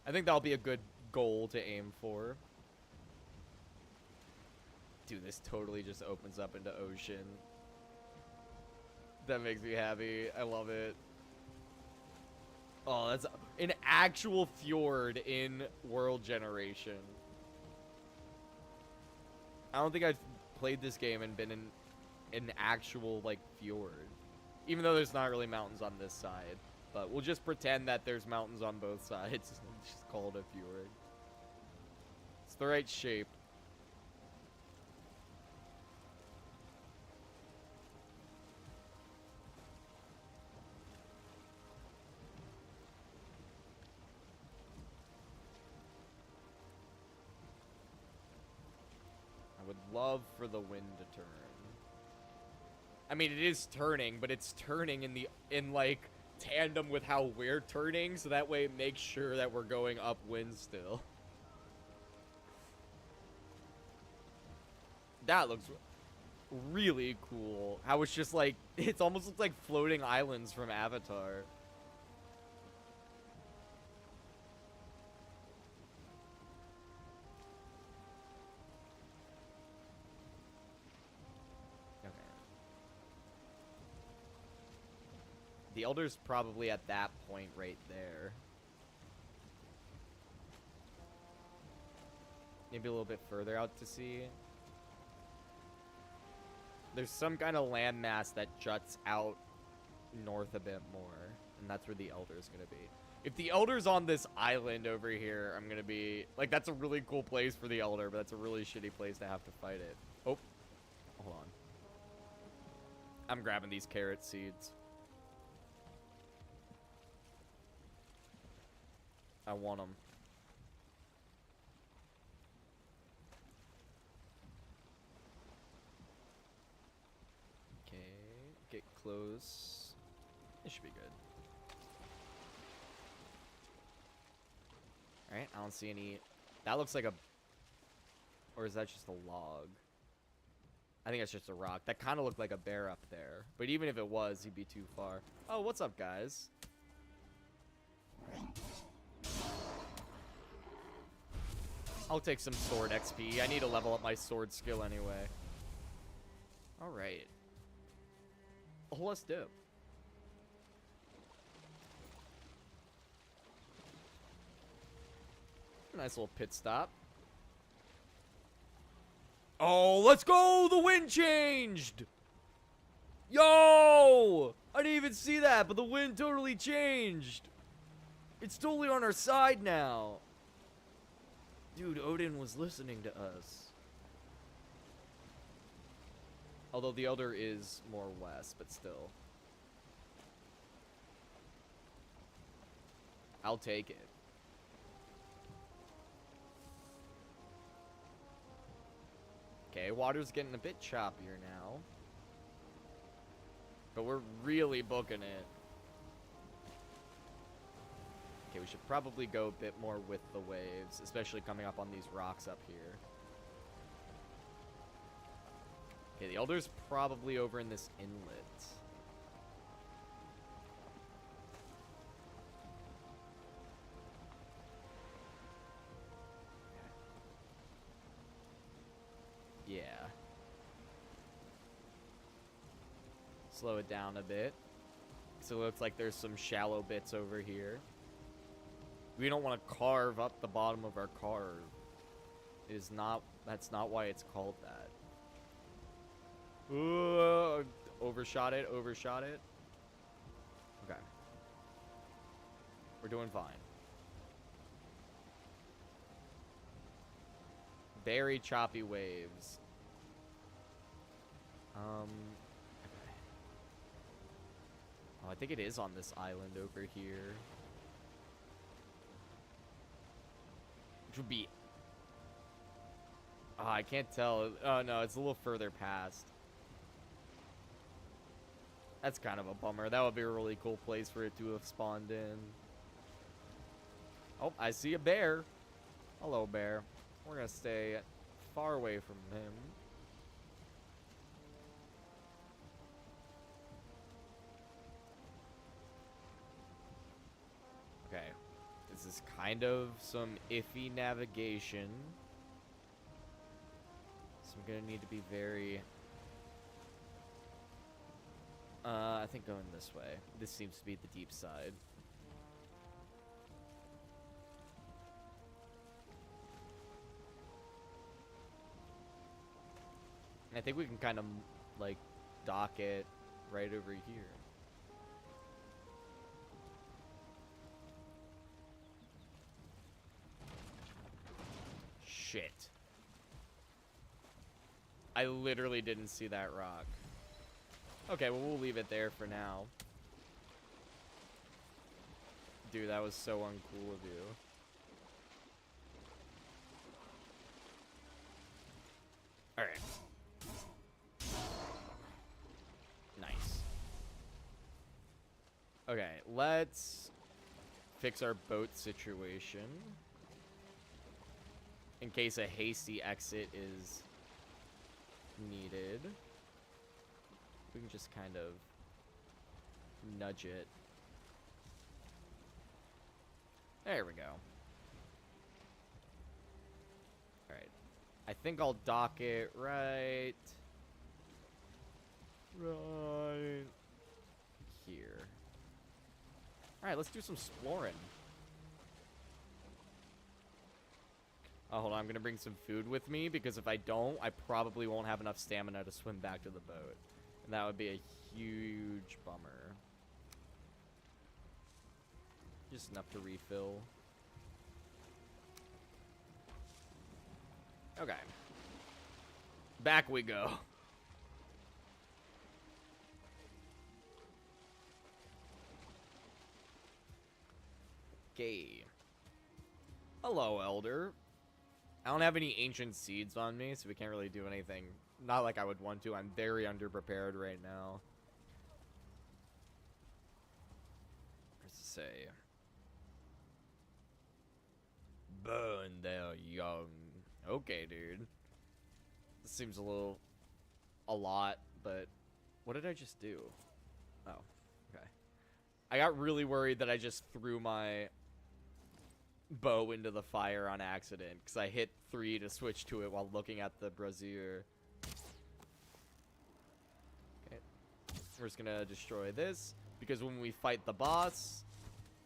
I think that'll be a good goal to aim for. Dude, this totally just opens up into ocean. That makes me happy. I love it. Oh, that's an actual fjord in World Generation. I don't think I've played this game and been in an actual, like, fjord. Even though there's not really mountains on this side. But we'll just pretend that there's mountains on both sides. Just call it a fjord. It's the right shape. I would love for the wind to turn. I mean, it is turning, but it's turning in like tandem with how we're turning, so that way it makes sure that we're going upwind still. That looks really cool. How it's just like, it almost looks like floating islands from Avatar. The Elder's probably at that point right there. Maybe a little bit further out to sea. There's some kind of landmass that juts out north a bit more. And that's where the Elder's going to be. If the Elder's on this island over here, I'm going to be... Like, that's a really cool place for the Elder, but that's a really shitty place to have to fight it. Oh. Hold on. I'm grabbing these carrot seeds. I want them. Okay, get close. It should be good. Alright, I don't see any... That looks like a... Or is that just a log? I think that's just a rock. That kind of looked like a bear up there. But even if it was, he'd be too far. Oh, what's up, guys? I'll take some sword XP. I need to level up my sword skill anyway. Alright. Oh, let's do. Nice little pit stop. Oh, let's go! The wind changed! Yo! I didn't even see that, but the wind totally changed. It's totally on our side now. Dude, Odin was listening to us. Although the Elder is more west, but still. I'll take it. Okay, water's getting a bit choppier now. But we're really booking it. Okay, we should probably go a bit more with the waves, especially coming up on these rocks up here. Okay, the Elder's probably over in this inlet. Yeah. Slow it down a bit. So it looks like there's some shallow bits over here. We don't want to carve up the bottom of our carve. It is not, that's not why it's called that. Overshot it, overshot it. Okay. We're doing fine. Very choppy waves. Okay. Oh, I think it is on this island over here. Which would be... Oh, I can't tell. Oh, no, it's a little further past. That's kind of a bummer. That would be a really cool place for it to have spawned in. Oh, I see a bear. Hello, bear. We're gonna stay far away from him. Okay. This is kind of some iffy navigation. So I'm gonna need to be very... I think going this way. This seems to be the deep side. I think we can kind of, like, dock it right over here. Shit. I literally didn't see that rock. Okay, well, we'll leave it there for now. Dude, that was so uncool of you. Alright. Nice. Okay, let's fix our boat situation. In case a hasty exit is needed. We can just kind of nudge it. There we go. Alright. I think I'll dock it right here. Alright, let's do some exploring. Oh, hold on. I'm going to bring some food with me, because if I don't, I probably won't have enough stamina to swim back to the boat. And that would be a huge bummer. Just enough to refill. Okay. Back we go. Okay. Hello, Elder. I don't have any ancient seeds on me, so we can't really do anything. Not like I would want to. I'm very underprepared right now. What's to say? Burn their young. Okay, dude. This seems a lot, but what did I just do? Oh, okay. I got really worried that I just threw my bow into the fire on accident, because I hit 3 to switch to it while looking at the brazier. Okay. We're just gonna destroy this, because when we fight the boss,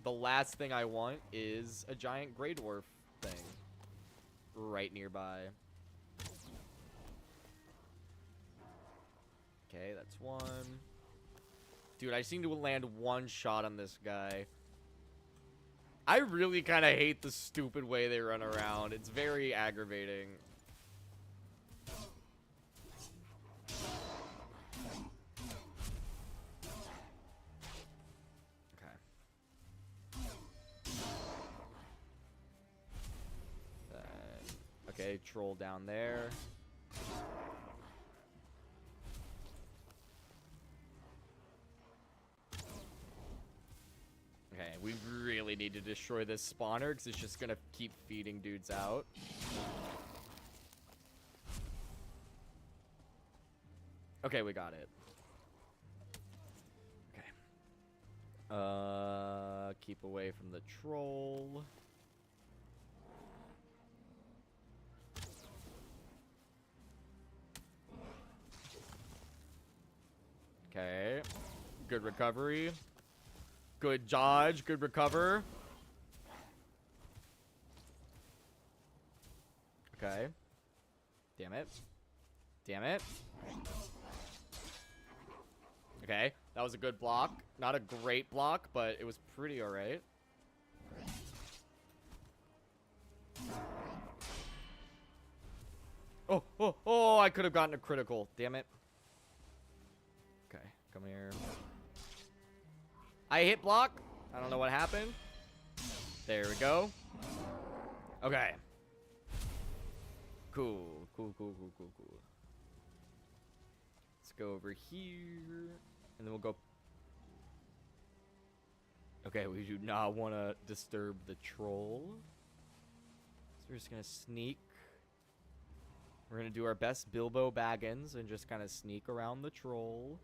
the last thing I want is a giant Grey Dwarf thing right nearby. Okay, that's one. Dude, I seem to land one shot on this guy. I really kind of hate the stupid way they run around. It's very aggravating. Okay, troll down there. Okay, we really need to destroy this spawner because it's just gonna keep feeding dudes out. Okay, we got it. Okay. Keep away from the troll. Okay. Good recovery. Good dodge. Good recover. Okay. Damn it. Damn it. Okay. That was a good block. Not a great block, but it was pretty alright. Oh, oh, oh, I could have gotten a critical. Damn it. Okay, come here. I hit block. I don't know what happened. There we go. Okay. Cool, cool, cool, cool, cool, cool. Let's go over here. And then we'll go. Okay, we do not want to disturb the troll. So we're just going to sneak. We're going to do our best Bilbo Baggins and just kind of sneak around the troll.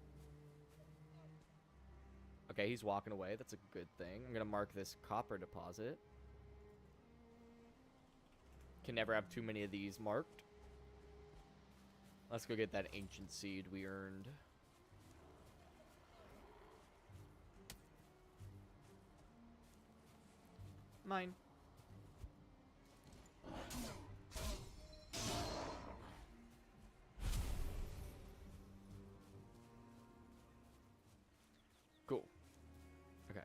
Okay, he's walking away. That's a good thing. I'm going to mark this copper deposit. Can never have too many of these marked. Let's go get that ancient seed we earned. Mine. Cool. Okay.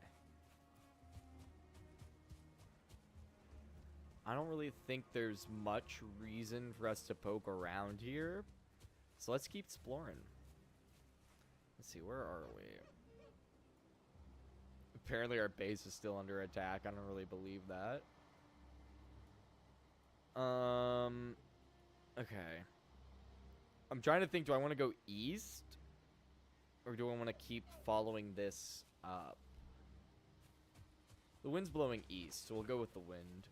I don't really think there's much reason for us to poke around here. So let's keep exploring. Let's see, where are we? Apparently our base is still under attack. I don't really believe that. Okay. I'm trying to think, do I want to go east? Or do I want to keep following this up? The wind's blowing east, so we'll go with the wind.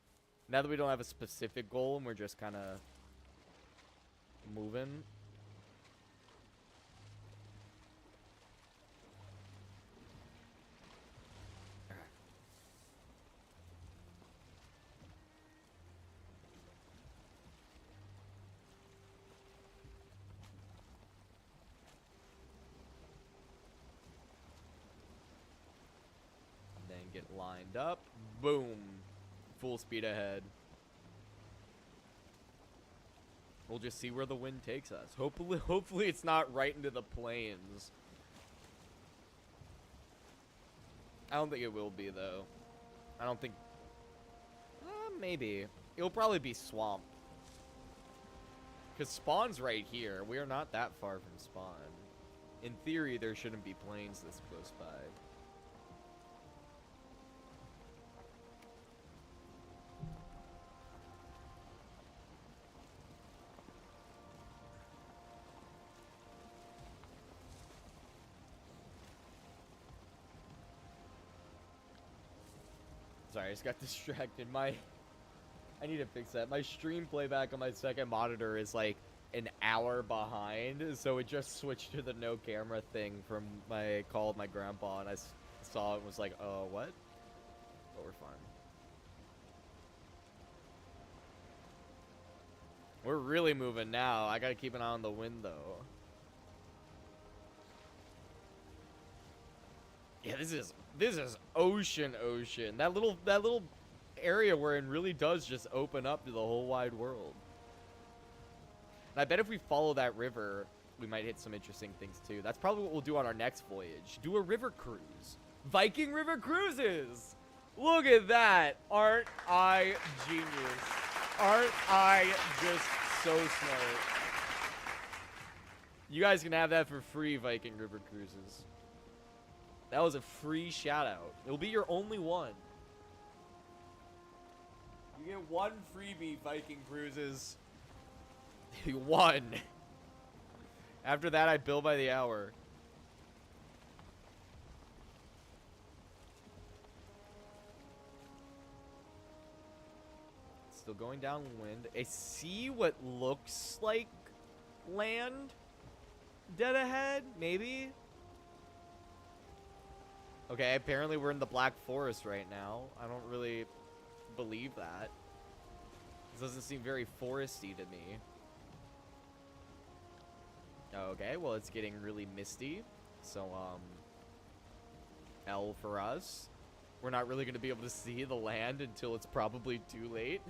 Now that we don't have a specific goal and we're just kind of moving. Get lined up. Boom. Full speed ahead. We'll just see where the wind takes us. Hopefully it's not right into the plains. I don't think it will be, though. I don't think... maybe. It'll probably be swamp. Because spawn's right here. We are not that far from spawn. In theory, there shouldn't be plains this close by. Sorry, I just got distracted. I need to fix that. My stream playback on my second monitor is like an hour behind, so it just switched to the no camera thing from my call with my grandpa, and I saw it and was like, oh, what? But we're fine. We're really moving now. I gotta keep an eye on the wind, though. Yeah, this is ocean. That little area we're in really does just open up to the whole wide world. And I bet if we follow that river, we might hit some interesting things too. That's probably what we'll do on our next voyage. Do a river cruise. Viking river cruises! Look at that! Aren't I genius? Aren't I just so smart? You guys can have that for free, Viking river cruises. That was a free shout out. It'll be your only one. You get one freebie, Viking cruises. One. After that, I bill by the hour. Still going downwind. I see what looks like land dead ahead, maybe. Okay, apparently we're in the Black Forest right now. I don't really believe that. This doesn't seem very foresty to me. Okay, well, it's getting really misty. So, L for us. We're not really going to be able to see the land until it's probably too late.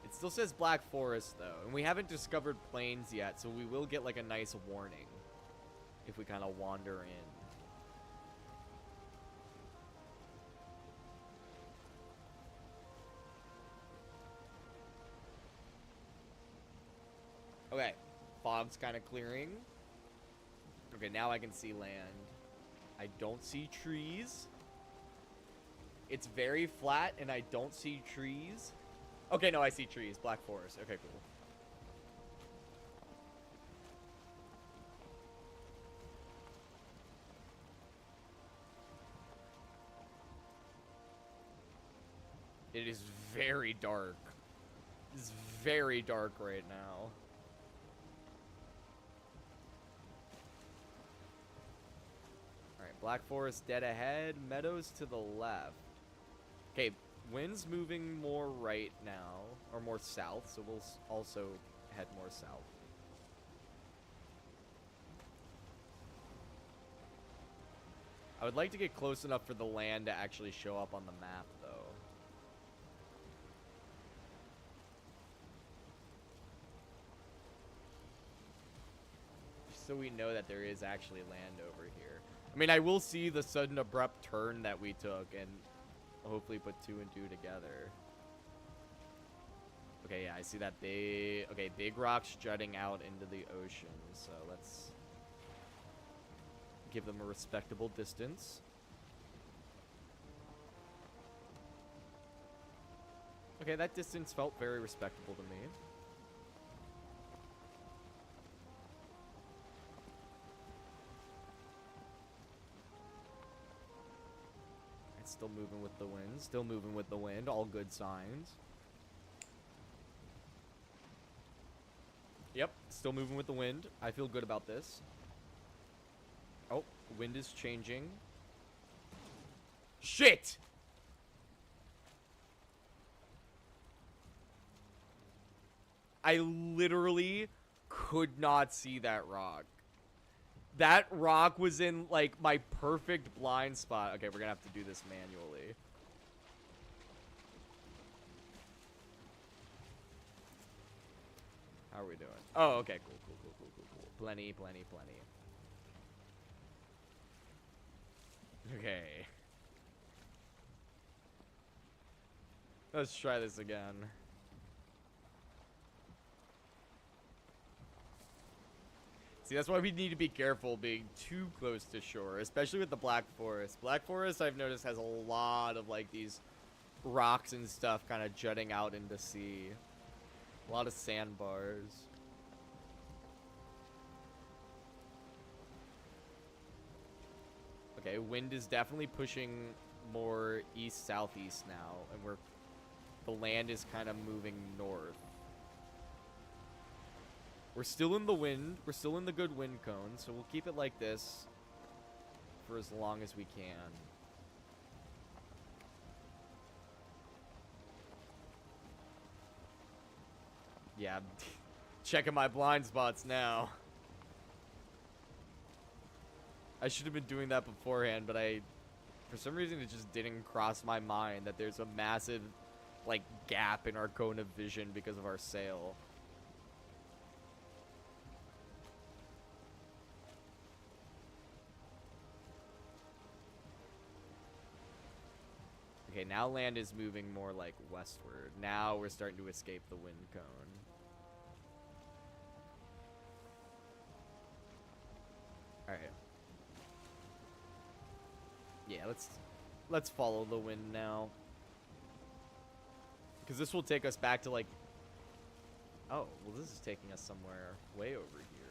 It still says Black Forest, though. And we haven't discovered plains yet, so we will get, like, a nice warning if we kind of wander in. Okay, fog's kind of clearing. Okay, now I can see land. I don't see trees. It's very flat, and I don't see trees. Okay, no, I see trees. Black Forest. Okay, cool. It is very dark. It's very dark right now. Alright, Black Forest dead ahead. Meadows to the left. Okay, wind's moving more right now. Or more south, so we'll also head more south. I would like to get close enough for the land to actually show up on the map, though. Just so we know that there is actually land over here. I mean, I will see the sudden abrupt turn that we took and hopefully put 2 and 2 together. Okay, yeah, I see that big... Okay, big rocks jutting out into the ocean, so let's give them a respectable distance. Okay, that distance felt very respectable to me. It's still moving with the wind. Still moving with the wind. All good signs. Yep, still moving with the wind. I feel good about this. Oh, wind is changing. Shit! I literally could not see that rock. That rock was in, like, my perfect blind spot. Okay, we're gonna have to do this manually. How are we doing? Oh, okay, cool. Plenty. Okay. Let's try this again. See, that's why we need to be careful being too close to shore, especially with the Black Forest. Black Forest, I've noticed, has a lot of, like, these rocks and stuff kind of jutting out into sea. A lot of sandbars. Okay, wind is definitely pushing more east-southeast now, and the land is kind of moving north. We're still in the wind. We're still in the good wind cone, so we'll keep it like this for as long as we can. Yeah, checking my blind spots now. I should have been doing that beforehand, but for some reason, it just didn't cross my mind that there's a massive, like, gap in our cone of vision because of our sail. Okay, now land is moving more, like, westward. Now we're starting to escape the wind cone. Alright. Yeah, let's follow the wind now. Because this will take us back to, like... Oh, well, this is taking us somewhere way over here.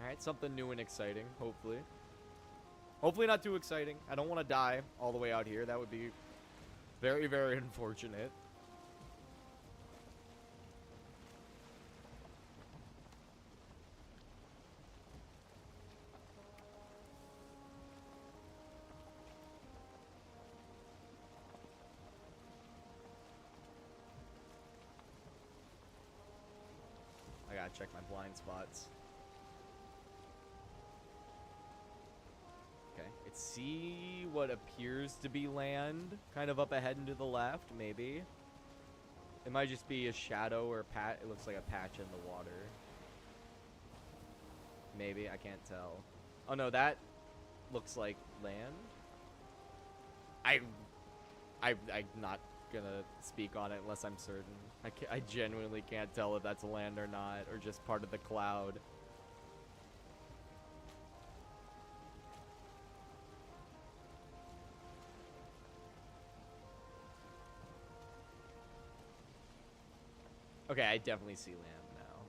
Alright, something new and exciting, hopefully. Hopefully not too exciting. I don't want to die all the way out here. That would be very, very unfortunate. I gotta check my blind spots. Okay, it's see what appears to be land, kind of up ahead and to the left, maybe. It might just be a shadow or it looks like a patch in the water. Maybe, I can't tell. Oh no, that looks like land. I'm not gonna speak on it unless I'm certain. I genuinely can't tell if that's land or not, or just part of the cloud. Okay, I definitely see land now.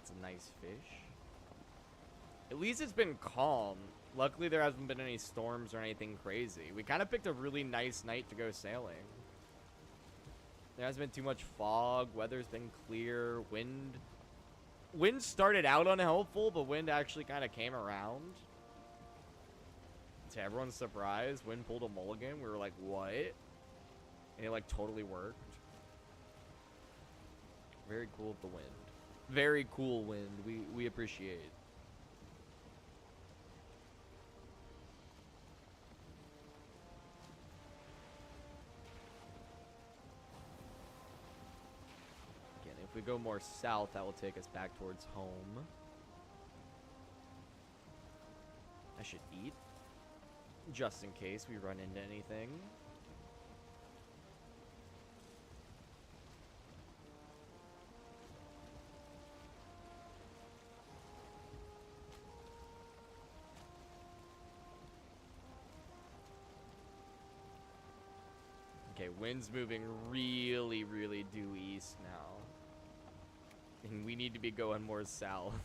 Lots of nice fish. At least it's been calm. Luckily, there hasn't been any storms or anything crazy. We kind of picked a really nice night to go sailing. There hasn't been too much fog. Weather's been clear. Wind started out unhelpful, but wind actually kind of came around. To everyone's surprise, wind pulled a mulligan. We were like, what? And it like totally worked. Very cool with the wind. Very cool wind. We appreciate. Again, if we go more south, that will take us back towards home. I should eat, just in case we run into anything. Okay, wind's moving really, really due east now. And we need to be going more south.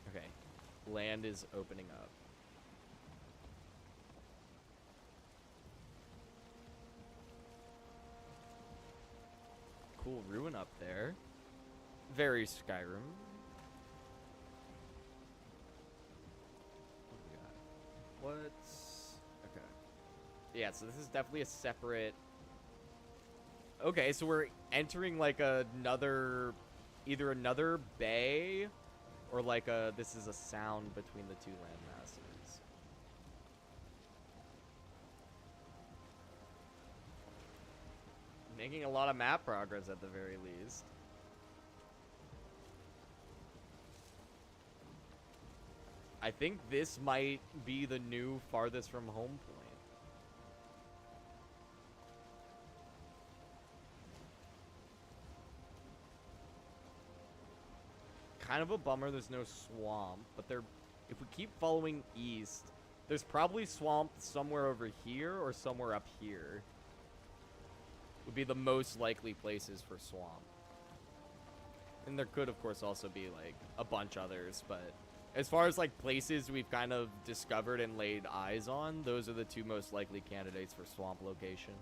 Okay, land is opening up. Cool ruin up there. Very Skyrim. What's... Okay. Yeah, so this is definitely a separate... Okay, so we're entering like another... Either another bay, or like a... This is a sound between the two landmasses. Making a lot of map progress at the very least. I think this might be the new farthest from home point. Kind of a bummer there's no swamp, but if we keep following east, there's probably swamp somewhere over here or somewhere up here. Would be the most likely places for swamp. And there could, of course, also be like a bunch others, but as far as like places we've kind of discovered and laid eyes on, those are the two most likely candidates for swamp location.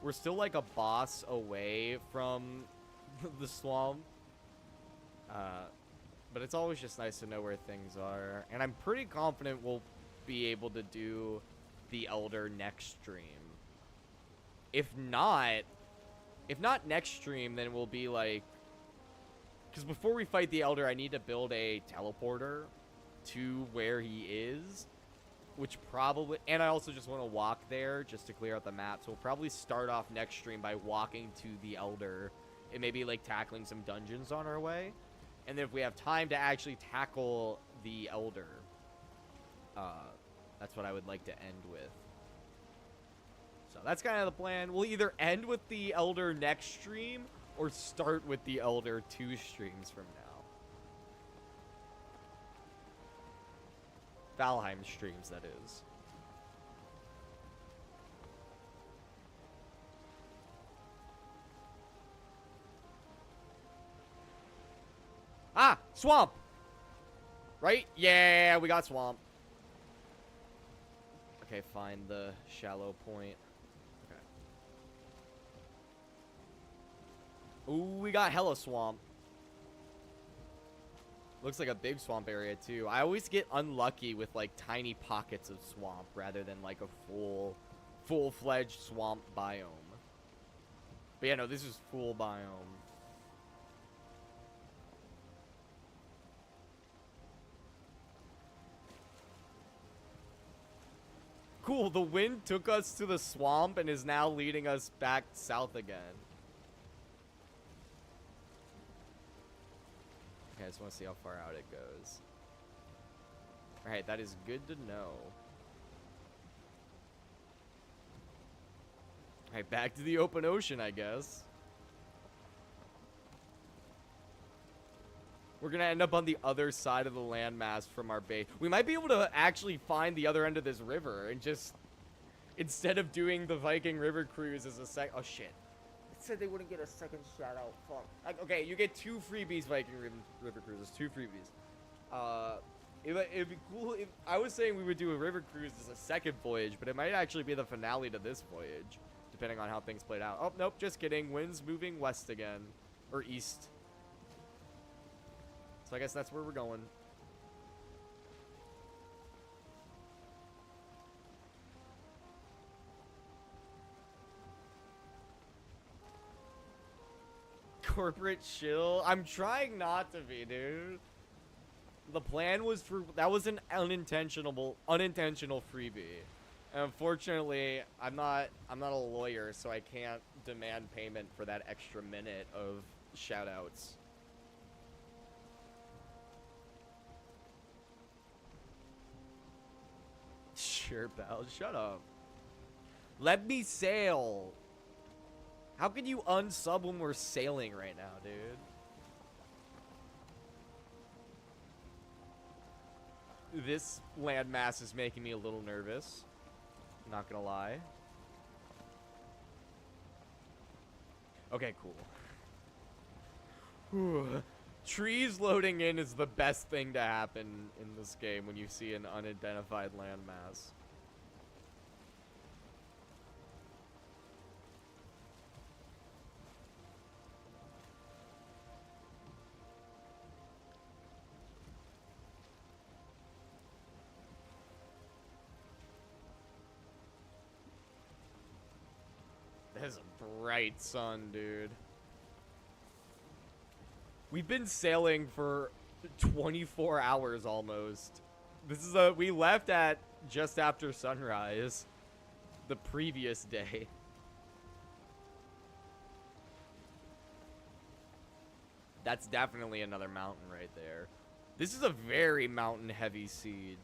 We're still like a boss away from the swamp. But it's always just nice to know where things are. And I'm pretty confident we'll be able to do the Elder next stream. If not next stream, then we'll be like... Because before we fight the Elder, I need to build a teleporter to where he is. Which probably... And I also just want to walk there just to clear out the map. So we'll probably start off next stream by walking to the Elder. And maybe like tackling some dungeons on our way. And then if we have time to actually tackle the Elder, that's what I would like to end with. So that's kind of the plan. We'll either end with the Elder next stream or start with the Elder 2 streams from now. Valheim streams, that is. Ah! Swamp! Right? Yeah, we got swamp. Okay, find the shallow point. Okay. Ooh, we got hella swamp. Looks like a big swamp area, too. I always get unlucky with, like, tiny pockets of swamp rather than, like, a full-fledged swamp biome. But yeah, no, this is full biome. Cool, the wind took us to the swamp and is now leading us back south again. Okay, I just want to see how far out it goes. Alright, that is good to know. Alright, back to the open ocean, I guess. We're gonna end up on the other side of the landmass from our base. We might be able to actually find the other end of this river and just, instead of doing the Viking river cruise as a oh shit. It said they wouldn't get a second shout out. Fuck. Okay, you get 2 freebies, Viking river cruises. 2 freebies. It'd be cool if, I was saying we would do a river cruise as a second voyage, but it might actually be the finale to this voyage, depending on how things played out. Oh, nope, just kidding. Wind's moving west again. Or east. So I guess that's where we're going. Corporate chill? I'm trying not to be, dude. The plan was for, that was an unintentional freebie. And unfortunately, I'm not a lawyer, so I can't demand payment for that extra minute of shoutouts. Sure, pal. Shut up. Let me sail. How can you unsub when we're sailing right now, dude? This landmass is making me a little nervous. Not gonna lie. Okay, cool. Whew. Trees loading in is the best thing to happen in this game when you see an unidentified landmass. That is a bright sun, dude. We've been sailing for 24 hours almost. This is we left at just after sunrise the previous day. That's definitely another mountain right there. This is a very mountain heavy seed.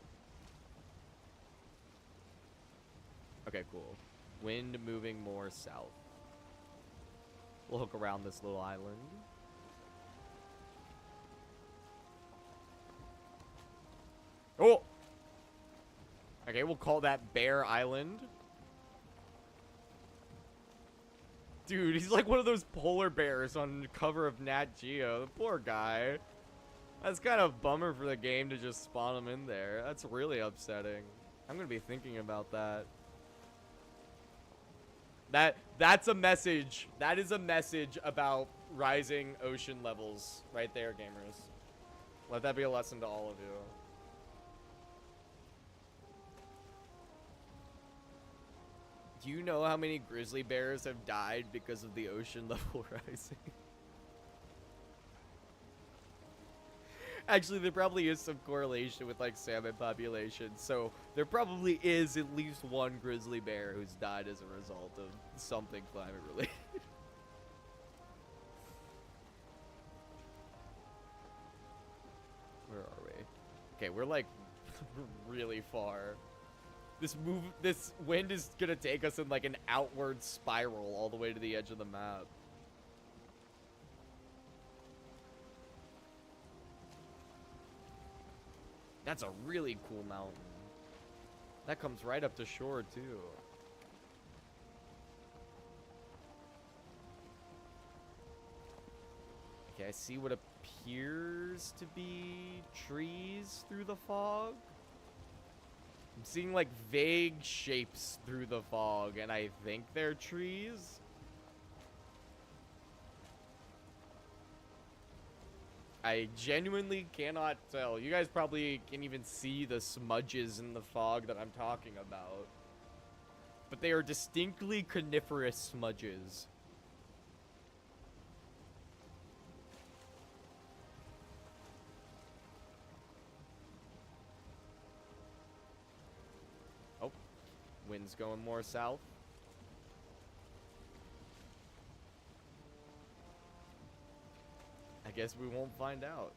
Okay, cool. Wind moving more south. We'll hook around this little island. Oh! Okay, we'll call that Bear Island. Dude, he's like one of those polar bears on the cover of Nat Geo. The poor guy. That's kind of a bummer for the game to just spawn him in there. That's really upsetting. I'm gonna be thinking about that. That's a message. That is a message about rising ocean levels right there, gamers. Let that be a lesson to all of you. Do you know how many grizzly bears have died because of the ocean level rising? Actually, there probably is some correlation with, like, salmon population. So, there probably is at least one grizzly bear who's died as a result of something climate-related. Where are we? Okay, we're, like, really far. This wind is gonna take us in, like, an outward spiral all the way to the edge of the map. That's a really cool mountain. That comes right up to shore, too. Okay, I see what appears to be trees through the fog. I'm seeing, like, vague shapes through the fog, and I think they're trees. I genuinely cannot tell. You guys probably can't even see the smudges in the fog that I'm talking about. But they are distinctly coniferous smudges. Oh, wind's going more south. I guess we won't find out.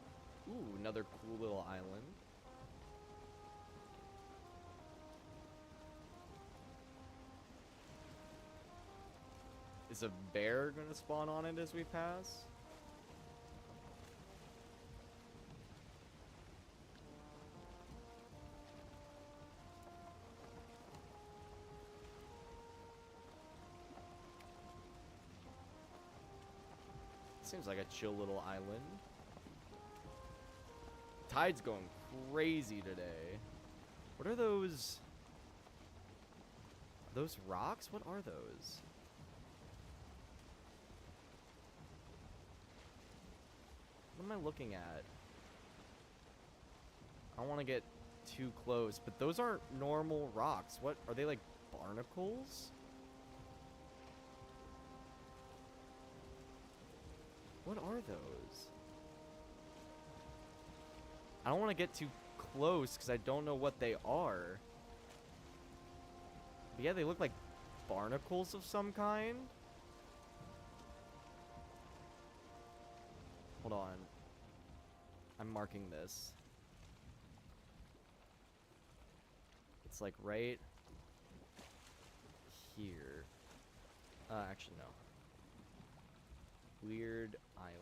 Ooh, another cool little island. Is a bear gonna spawn on it as we pass? Seems like a chill little island. Tide's going crazy today. What are those? Are those rocks? What are those? What am I looking at? I don't want to get too close, but those aren't normal rocks. What are they, like barnacles? What are those? I don't want to get too close because I don't know what they are. But yeah, they look like barnacles of some kind. Hold on. I'm marking this. It's like right here. Actually, no. Weird island.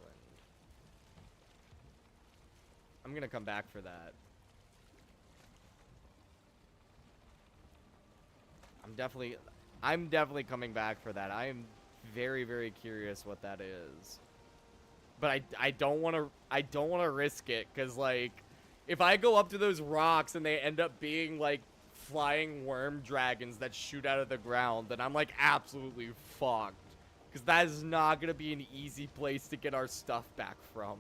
I'm gonna come back for that. I'm definitely coming back for that. I am very, very curious what that is. But I don't want to risk it, cuz like if I go up to those rocks and they end up being like flying worm dragons that shoot out of the ground, then I'm like absolutely fucked. Cuz that is not going to be an easy place to get our stuff back from.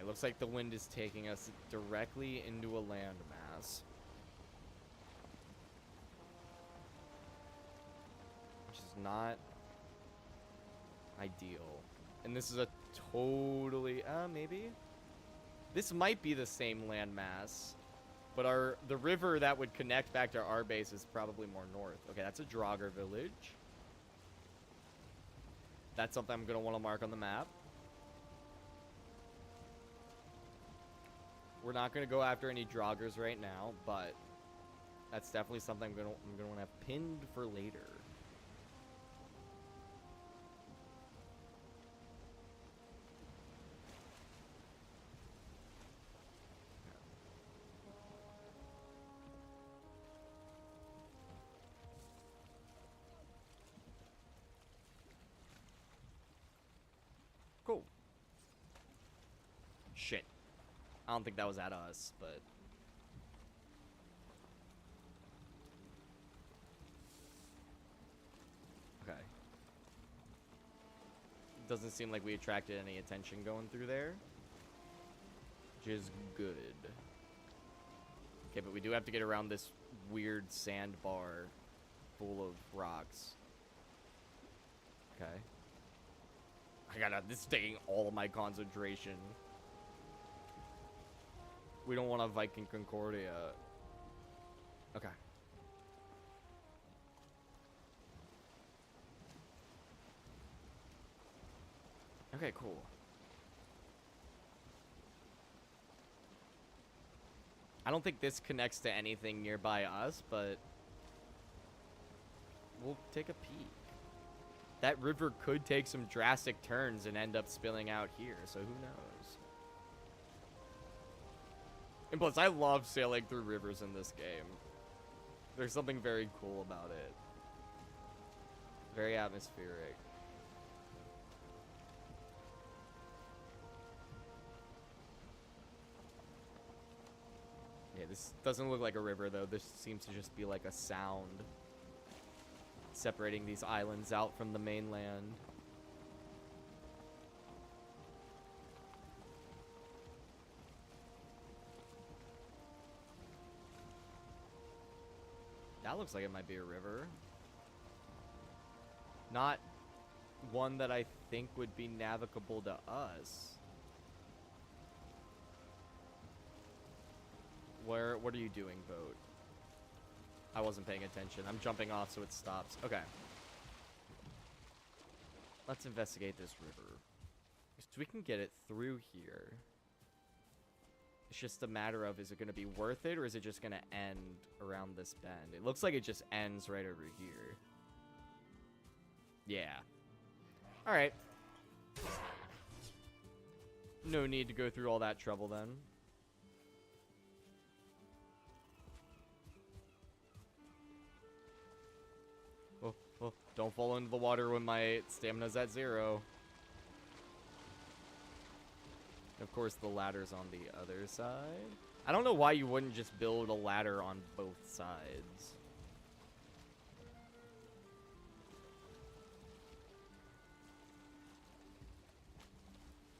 Looks like the wind is taking us directly into a landmass. Which is not ideal. And this is a totally, maybe? This might be the same landmass. But the river that would connect back to our base is probably more north. Okay, that's a Draugr village. That's something I'm going to want to mark on the map. We're not going to go after any Draugrs right now, but that's definitely something I'm going to want to have pinned for later. Cool. Shit. I don't think that was at us, but... Okay. Doesn't seem like we attracted any attention going through there. Which is good. Okay, but we do have to get around this weird sandbar full of rocks. Okay. This is taking all of my concentration. We don't want a Viking Concordia. Okay. Okay, cool. I don't think this connects to anything nearby us, but we'll take a peek. That river could take some drastic turns and end up spilling out here, so who knows? And plus, I love sailing through rivers in this game. There's something very cool about it. Very atmospheric. Yeah, this doesn't look like a river, though. This seems to just be like a sound separating these islands out from the mainland. That looks like it might be a river. Not one that I think would be navigable to us. What are you doing, boat? I wasn't paying attention. I'm jumping off so it stops. Okay. Let's investigate this river. So we can get it through here. It's just a matter of, is it going to be worth it, or is it just going to end around this bend? It looks like it just ends right over here. Yeah. Alright. No need to go through all that trouble then. Oh, oh, don't fall into the water when my stamina's at 0. Of course, the ladder's on the other side. I don't know why you wouldn't just build a ladder on both sides.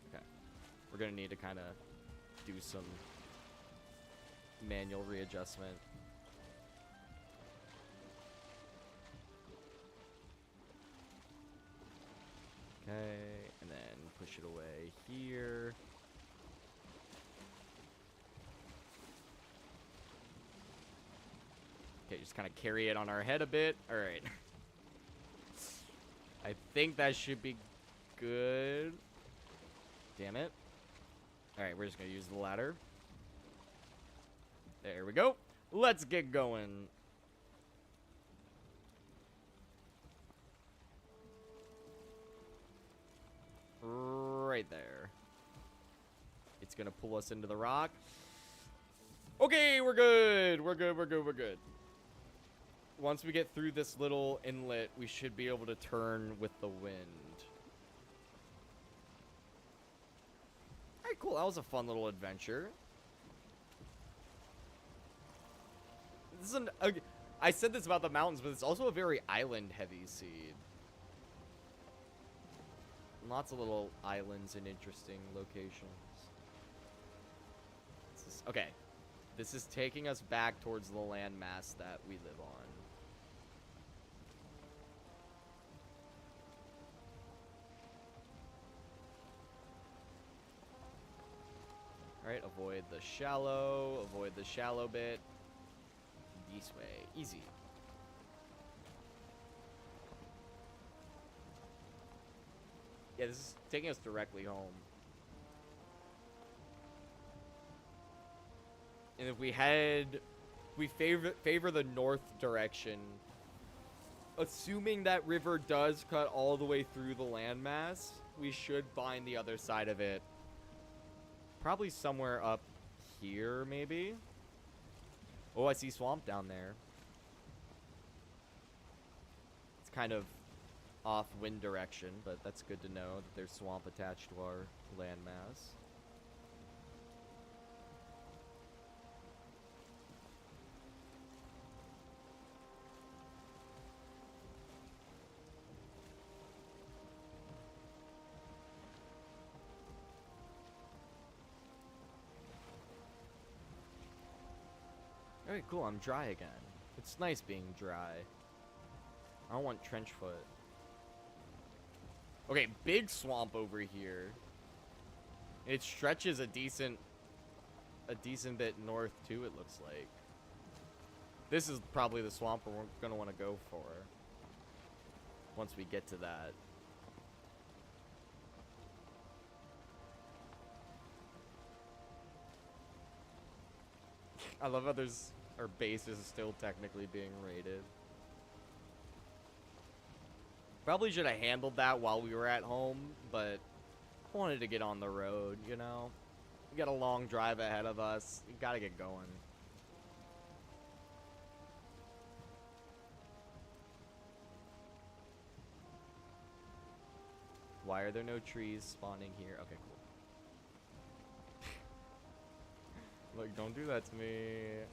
Okay. We're gonna need to kind of do some manual readjustment. Okay, and then push it away here. Okay, just kind of carry it on our head a bit. All right. I think that should be good. Damn it. All right, we're just going to use the ladder. There we go. Let's get going. Right there. It's going to pull us into the rock. Okay, we're good. We're good. We're good. We're good. Once we get through this little inlet, we should be able to turn with the wind. Alright, cool. That was a fun little adventure. This is I said this about the mountains, but it's also a very island-heavy seed. Lots of little islands and interesting locations. Okay. This is taking us back towards the landmass that we live on. Alright, avoid the shallow bit. This way. Easy. Yeah, this is taking us directly home. And if we favor the north direction, assuming that river does cut all the way through the landmass, we should find the other side of it. Probably somewhere up here, maybe. Oh, I see swamp down there. It's kind of off wind direction, but that's good to know that there's swamp attached to our landmass. Alright, cool, I'm dry again. It's nice being dry. I don't want trench foot. Okay, big swamp over here. It stretches a decent bit north too, it looks like. This is probably the swamp we're gonna want to go for once we get to that. I love how our base is still technically being raided. Probably should have handled that while we were at home, but I wanted to get on the road, you know? We got a long drive ahead of us. We gotta get going. Why are there no trees spawning here? Okay, cool. Look, don't do that to me.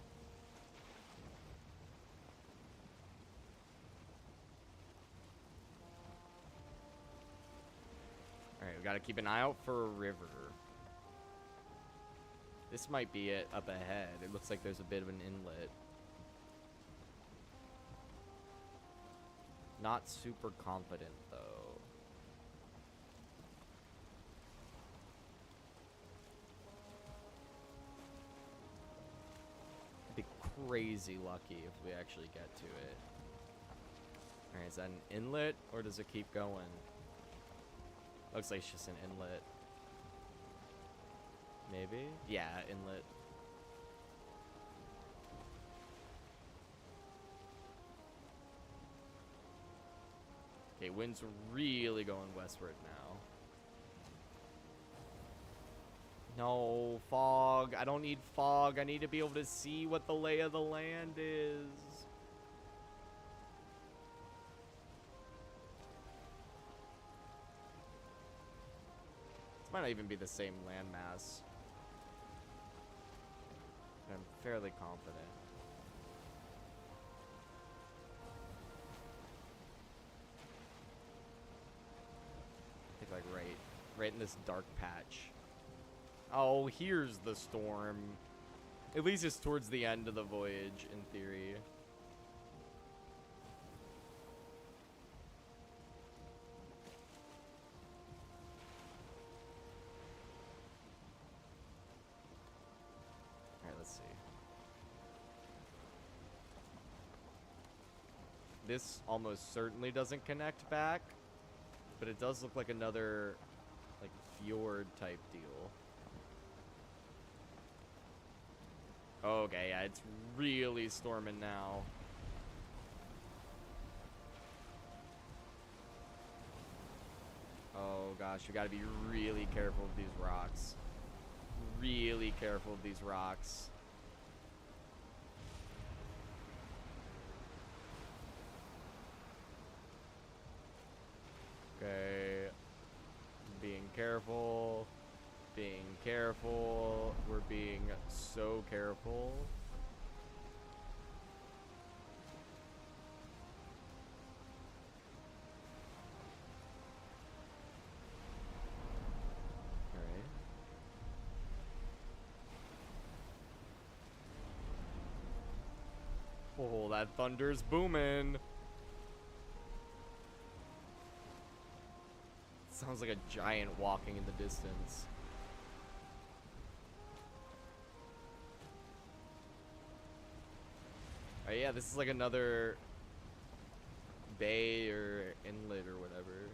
Alright, we gotta keep an eye out for a river. This might be it up ahead. It looks like there's a bit of an inlet. Not super confident, though. Be crazy lucky if we actually get to it. Alright, is that an inlet, or does it keep going? Looks like it's just an inlet. Maybe? Yeah, inlet. Okay, wind's really going westward now. No, fog. I don't need fog. I need to be able to see what the lay of the land is. This might not even be the same landmass. I'm fairly confident. I think like right in this dark patch. Oh, here's the storm. At least it's towards the end of the voyage, in theory. Alright, let's see. This almost certainly doesn't connect back, but it does look like another, like, fjord type deal. Okay, yeah, it's really storming now. Oh gosh, you gotta be really careful of these rocks. Really careful of these rocks. Okay. Being careful. Being careful. We're being so careful. Alright. Oh, that thunder's booming. Sounds like a giant walking in the distance. Oh yeah, this is like another bay or inlet or whatever.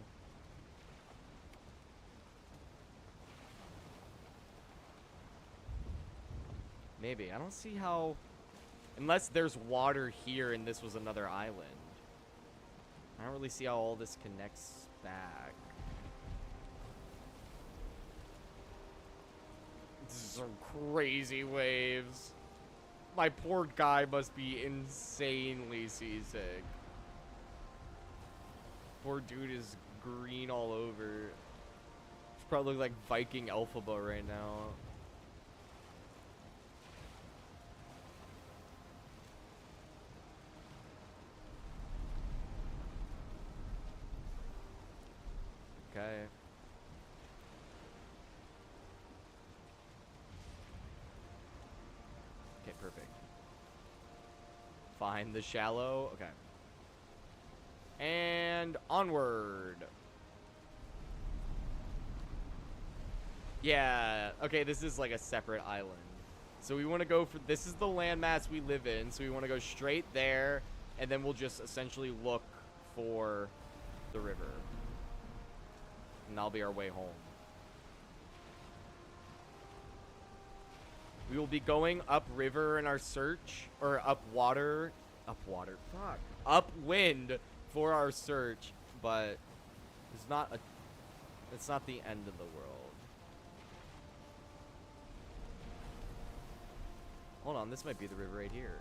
Maybe. I don't see how... Unless there's water here and this was another island. I don't really see how all this connects back. This is some crazy waves. My poor guy must be insanely seasick. Poor dude is green all over. It's probably like Viking Elphaba right now. Okay. Okay, perfect. Find the shallow. Okay. And onward. Yeah. Okay, this is like a separate island. So we want to go for... This is the landmass we live in. So we want to go straight there. And then we'll just essentially look for the river. And that'll be our way home. We will be going upriver in our search, or upwater, fuck, upwind for our search, but it's not the end of the world. Hold on, this might be the river right here.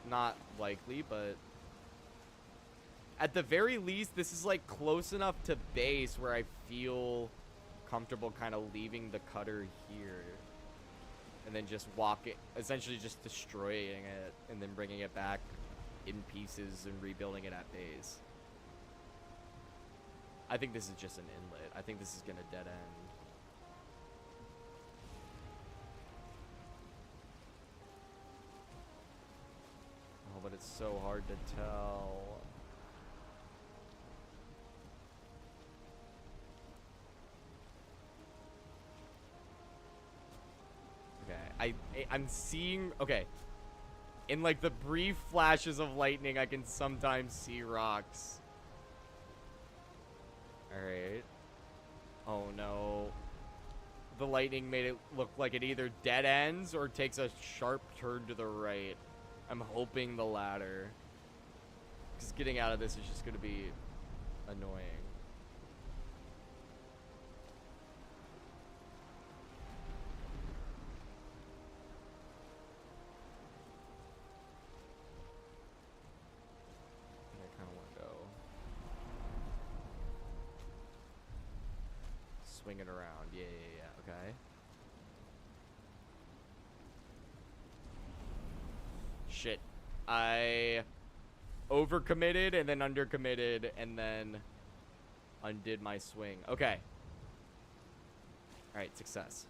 Not likely, but at the very least, this is like close enough to base where I feel comfortable kind of leaving the cutter here and then just essentially just destroying it and then bringing it back in pieces and rebuilding it at base. I think this is just an inlet. I think this is gonna dead end. Oh, but it's so hard to tell. Okay, I'm seeing... Okay. In, like, the brief flashes of lightning, I can sometimes see rocks. Alright. Oh, no. The lightning made it look like it either dead ends or takes a sharp turn to the right. I'm hoping the latter. Because getting out of this is just going to be annoying. I kind of want to go. Swing it around. Yeah, okay. Shit. I overcommitted and then undercommitted and then undid my swing. Okay. Alright, success.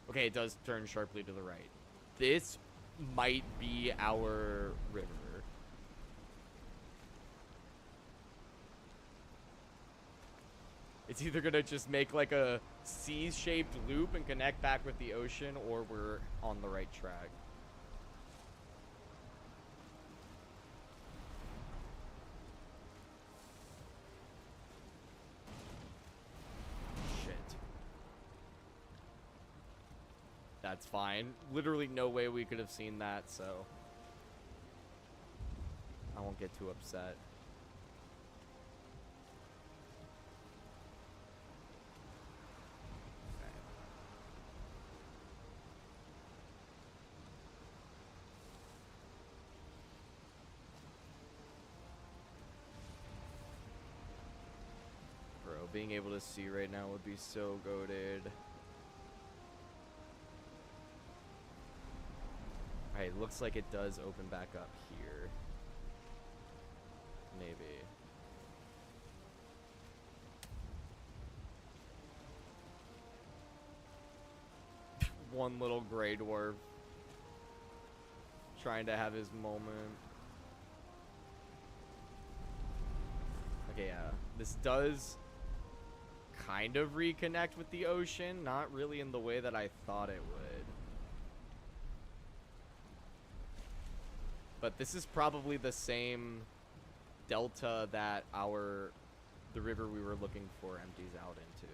Okay, it does turn sharply to the right. This might be our river. It's either gonna just make like a C-shaped loop and connect back with the ocean, or we're on the right track. Shit. That's fine. Literally no way we could have seen that, so I won't get too upset. Being able to see right now would be so goated. Alright, looks like it does open back up here. Maybe. One little gray dwarf trying to have his moment. Okay, yeah. This does kind of reconnect with the ocean, not really in the way that I thought it would. But this is probably the same delta that the river we were looking for empties out into.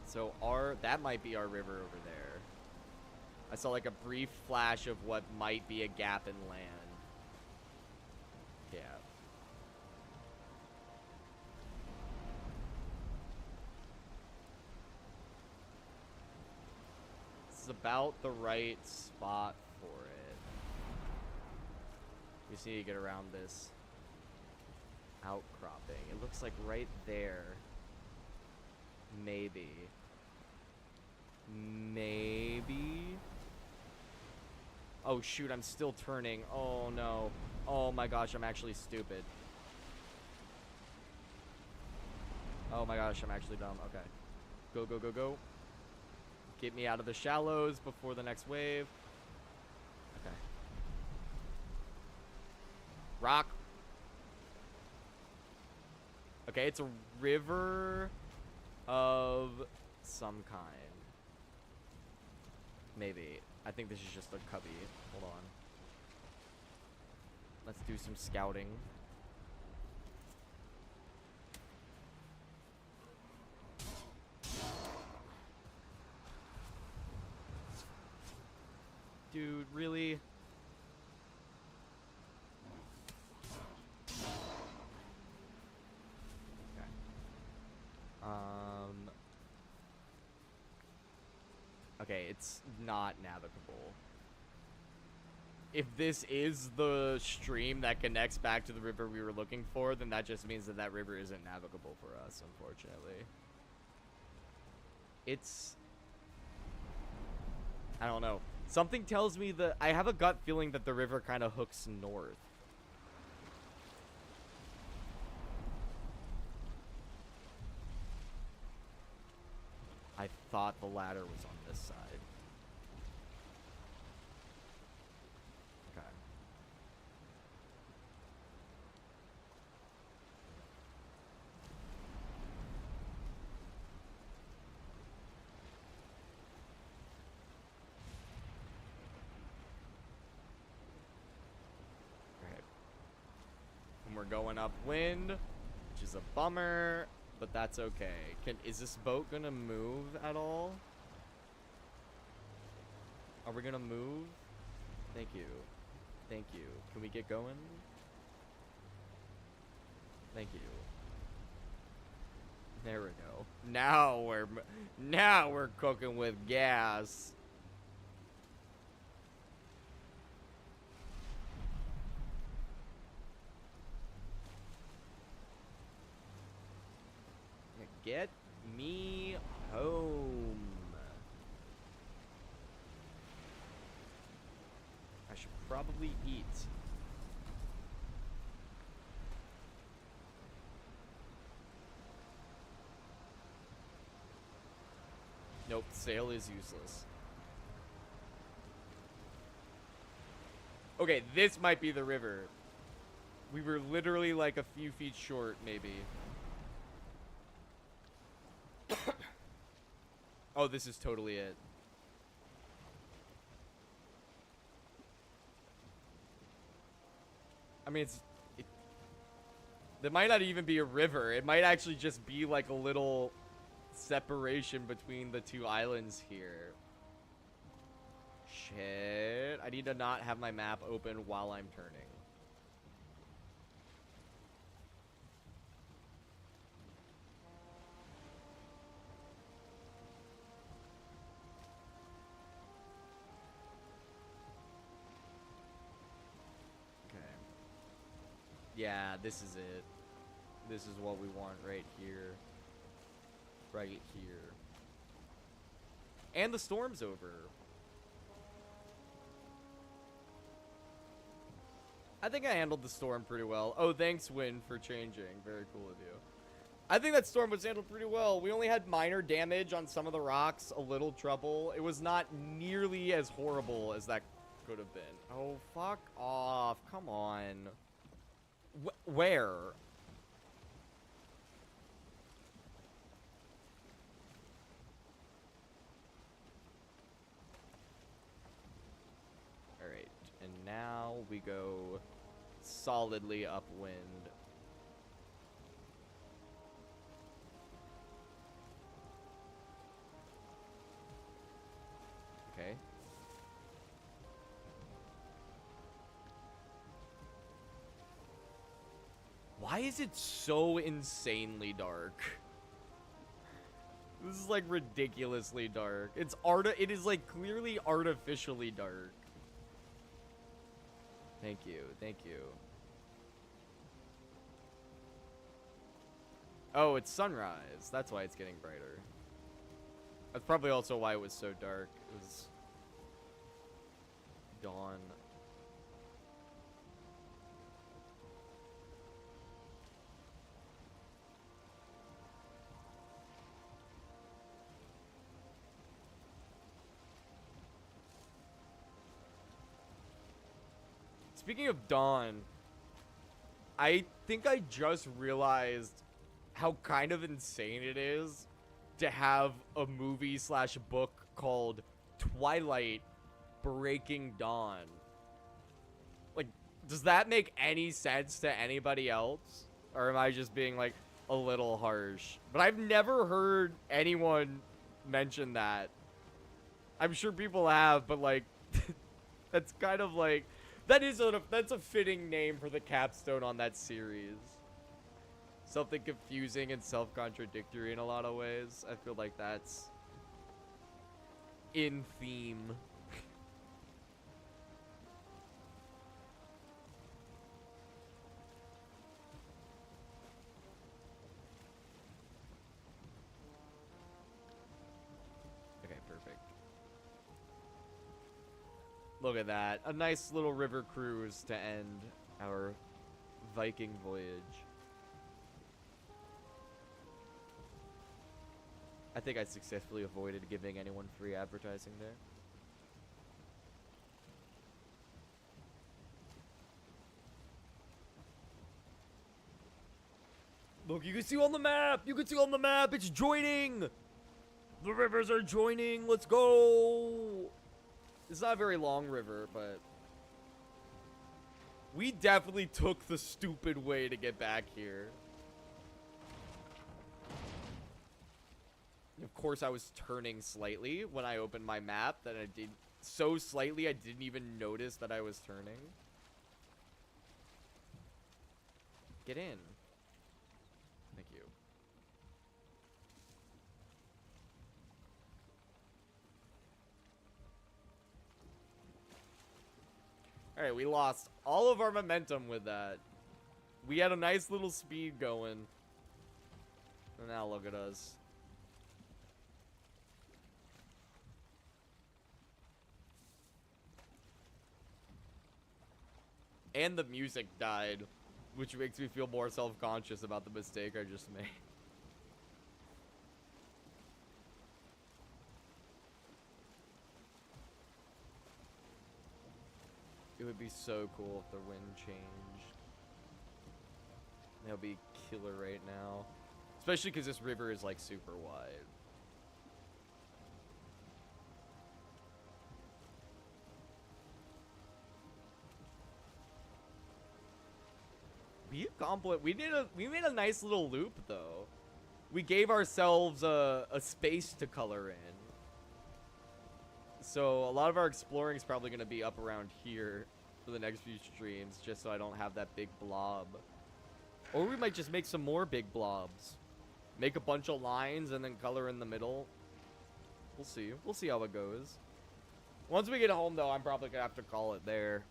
So that might be our river over there. I saw like a brief flash of what might be a gap in land. Yeah. This is about the right spot for it. We just need to get around this outcropping. It looks like right there. Maybe. Oh shoot, I'm still turning. Oh no. Oh my gosh, I'm actually stupid. Oh my gosh, I'm actually dumb. Okay. Go, go, go, go. Get me out of the shallows before the next wave. Okay. Rock. Okay, it's a river of some kind. Maybe. I think this is just a cubby. Hold on. Let's do some scouting. Dude, really? Okay. Okay, it's not navigable. If this is the stream that connects back to the river we were looking for, then that just means that that river isn't navigable for us, unfortunately. It's... I don't know. Something tells me that... I have a gut feeling that the river kind of hooks north. I thought the ladder was on this side. Okay. Alright. And we're going upwind, which is a bummer, but that's okay. Is this boat gonna move at all? Are we gonna move? Thank you. Thank you. Can we get going? Thank you. There we go. Now we're cooking with gas. Get me home. I should probably eat. Nope, sail is useless. Okay, this might be the river. We were literally like a few feet short, maybe. Oh, this is totally it. I mean, there might not even be a river. It might actually just be like a little separation between the two islands here. Shit. I need to not have my map open while I'm turning. Yeah, this is it. This is what we want right here. Right here. And the storm's over. I think I handled the storm pretty well. Oh, thanks, Win, for changing. Very cool of you. I think that storm was handled pretty well. We only had minor damage on some of the rocks. A little trouble. It was not nearly as horrible as that could have been. Oh, fuck off. Come on. Where? Alright, and now we go solidly upwind. Okay. Why is it so insanely dark? This is like ridiculously dark. It is like clearly artificially dark. Thank you. Thank you. Oh, it's sunrise. That's why it's getting brighter. That's probably also why it was so dark. It was dawn. Speaking of dawn, I think I just realized how kind of insane it is to have a movie slash book called Twilight Breaking Dawn. Like, does that make any sense to anybody else? Or am I just being, like, a little harsh? But I've never heard anyone mention that. I'm sure people have, but, like, that's kind of, like... That's a fitting name for the capstone on that series. Something confusing and self-contradictory in a lot of ways. I feel like that's in theme. Okay, perfect. Look at that. A nice little river cruise to end our Viking voyage. I think I successfully avoided giving anyone free advertising there. Look, you can see on the map! You can see on the map! It's joining! The rivers are joining! Let's go! It's not a very long river, but We definitely took the stupid way to get back here. Of course, I was turning slightly when I opened my map. That I did so slightly, I didn't even notice that I was turning. Get in. Thank you. Alright, we lost all of our momentum with that. We had a nice little speed going. And now look at us. And the music died, which makes me feel more self-conscious about the mistake I just made. It would be so cool if the wind changed. That would be killer right now. Especially because this river is like super wide. We made a nice little loop though. We gave ourselves a space to color in. So a lot of our exploring is probably going to be up around here for the next few streams, just so I don't have that big blob. Or we might just make some more big blobs. Make a bunch of lines and then color in the middle. We'll see. We'll see how it goes. Once we get home though, I'm probably going to have to call it there.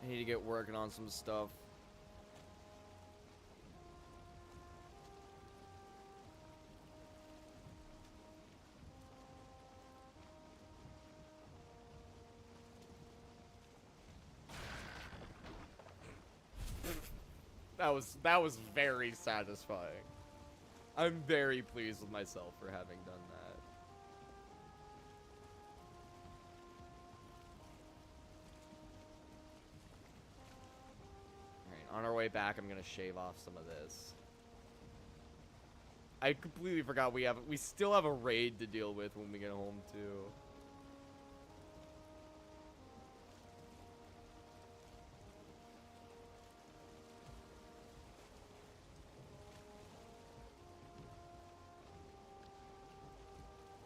I need to get working on some stuff. That was very satisfying. I'm very pleased with myself for having done that. Alright, on our way back, I'm gonna shave off some of this. I completely forgot we still have a raid to deal with when we get home too.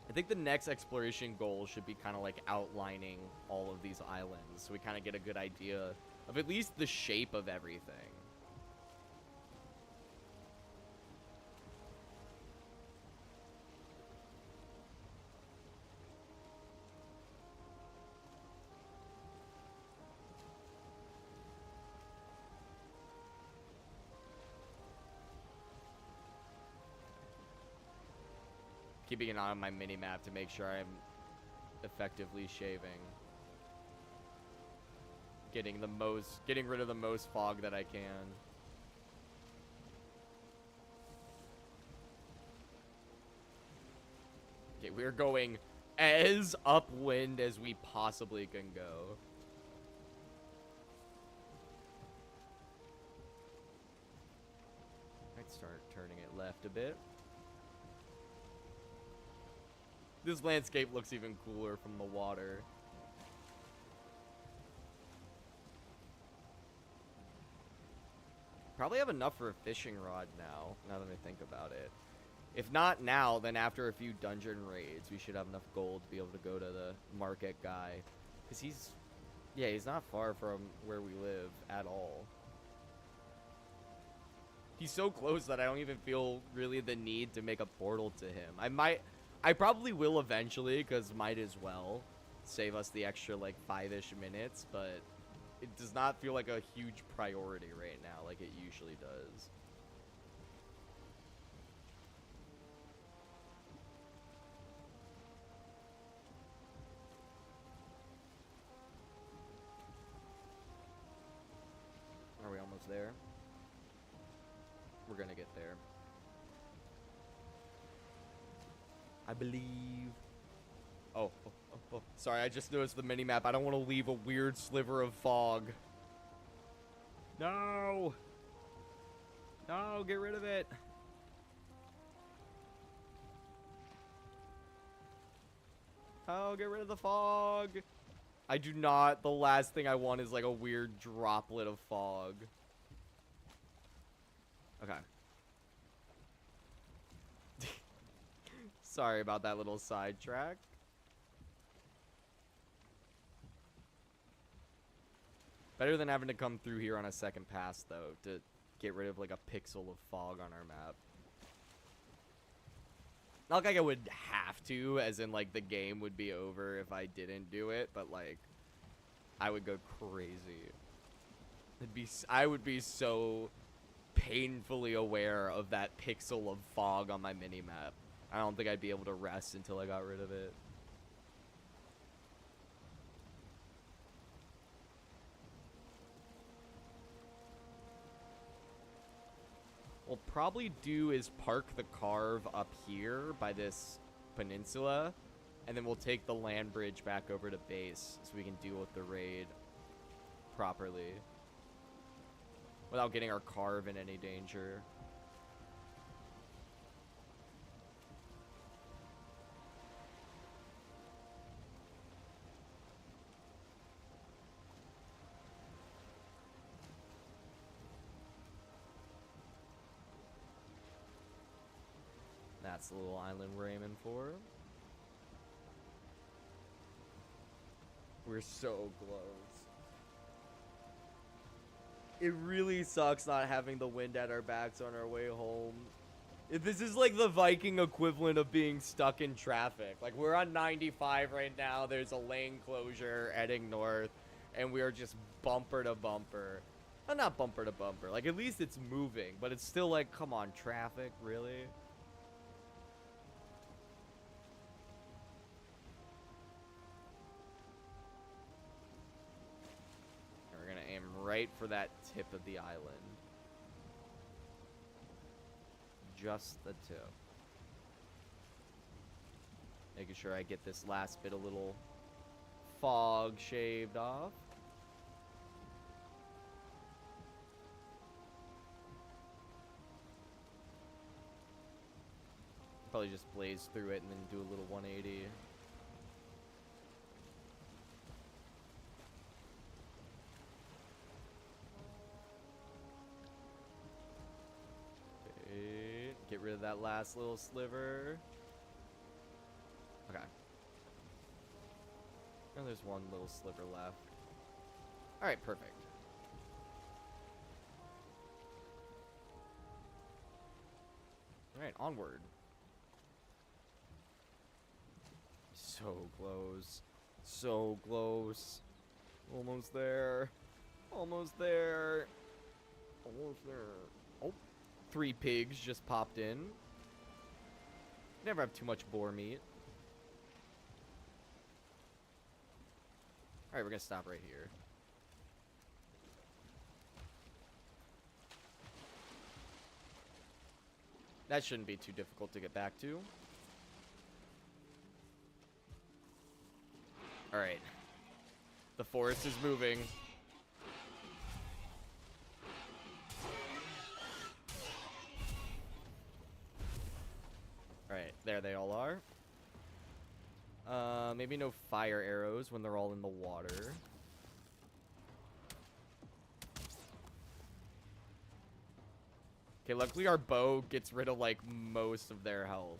I think the next exploration goal should be kind of like outlining all of these islands, so we kind of get a good idea of at least the shape of everything. Keeping an eye on my mini-map to make sure I'm effectively shaving. Getting rid of the most fog that I can. Okay, we're going as upwind as we possibly can go. Might start turning it left a bit. This landscape looks even cooler from the water. Probably have enough for a fishing rod now that I think about it. If not now, then after a few dungeon raids, we should have enough gold to be able to go to the market guy. Because he's not far from where we live at all. He's so close that I don't even feel really the need to make a portal to him. I probably will eventually, because might as well save us the extra, like, 5-ish minutes, but it does not feel like a huge priority right now, like it usually does. Are we almost there? We're gonna get there. I believe. Oh, sorry, I just noticed the mini-map. I don't want to leave a weird sliver of fog. No! No, get rid of it. Oh, get rid of the fog. I do not. The last thing I want is like a weird droplet of fog. Okay. Sorry about that little sidetrack. Better than having to come through here on a second pass, though, to get rid of like a pixel of fog on our map. Not like I would have to, as in like the game would be over if I didn't do it, but like I would go crazy. I would be so painfully aware of that pixel of fog on my mini-map. I don't think I'd be able to rest until I got rid of it. What we'll probably do is park the carve up here by this peninsula, and then we'll take the land bridge back over to base so we can deal with the raid properly without getting our carve in any danger. That's the little island we're aiming for. We're so close. It really sucks not having the wind at our backs on our way home. This is like the Viking equivalent of being stuck in traffic. Like, we're on 95 right now. There's a lane closure heading north, and we are just bumper to bumper. Well, not bumper to bumper. Like, at least it's moving, but it's still like, come on, traffic, really? Right for that tip of the island. Just the tip. Making sure I get this last bit of little fog shaved off. Probably just blaze through it and then do a little 180. Get rid of that last little sliver. Okay. And there's one little sliver left. Alright, perfect. Alright, onward. So close. So close. Almost there. Almost there. Almost there. Oh. 3 pigs just popped in. Never have too much boar meat. Alright, we're gonna stop right here. That shouldn't be too difficult to get back to. Alright. The forest is moving. Alright, there they all are. Maybe no fire arrows when they're all in the water. Okay, luckily our bow gets rid of, like, most of their health.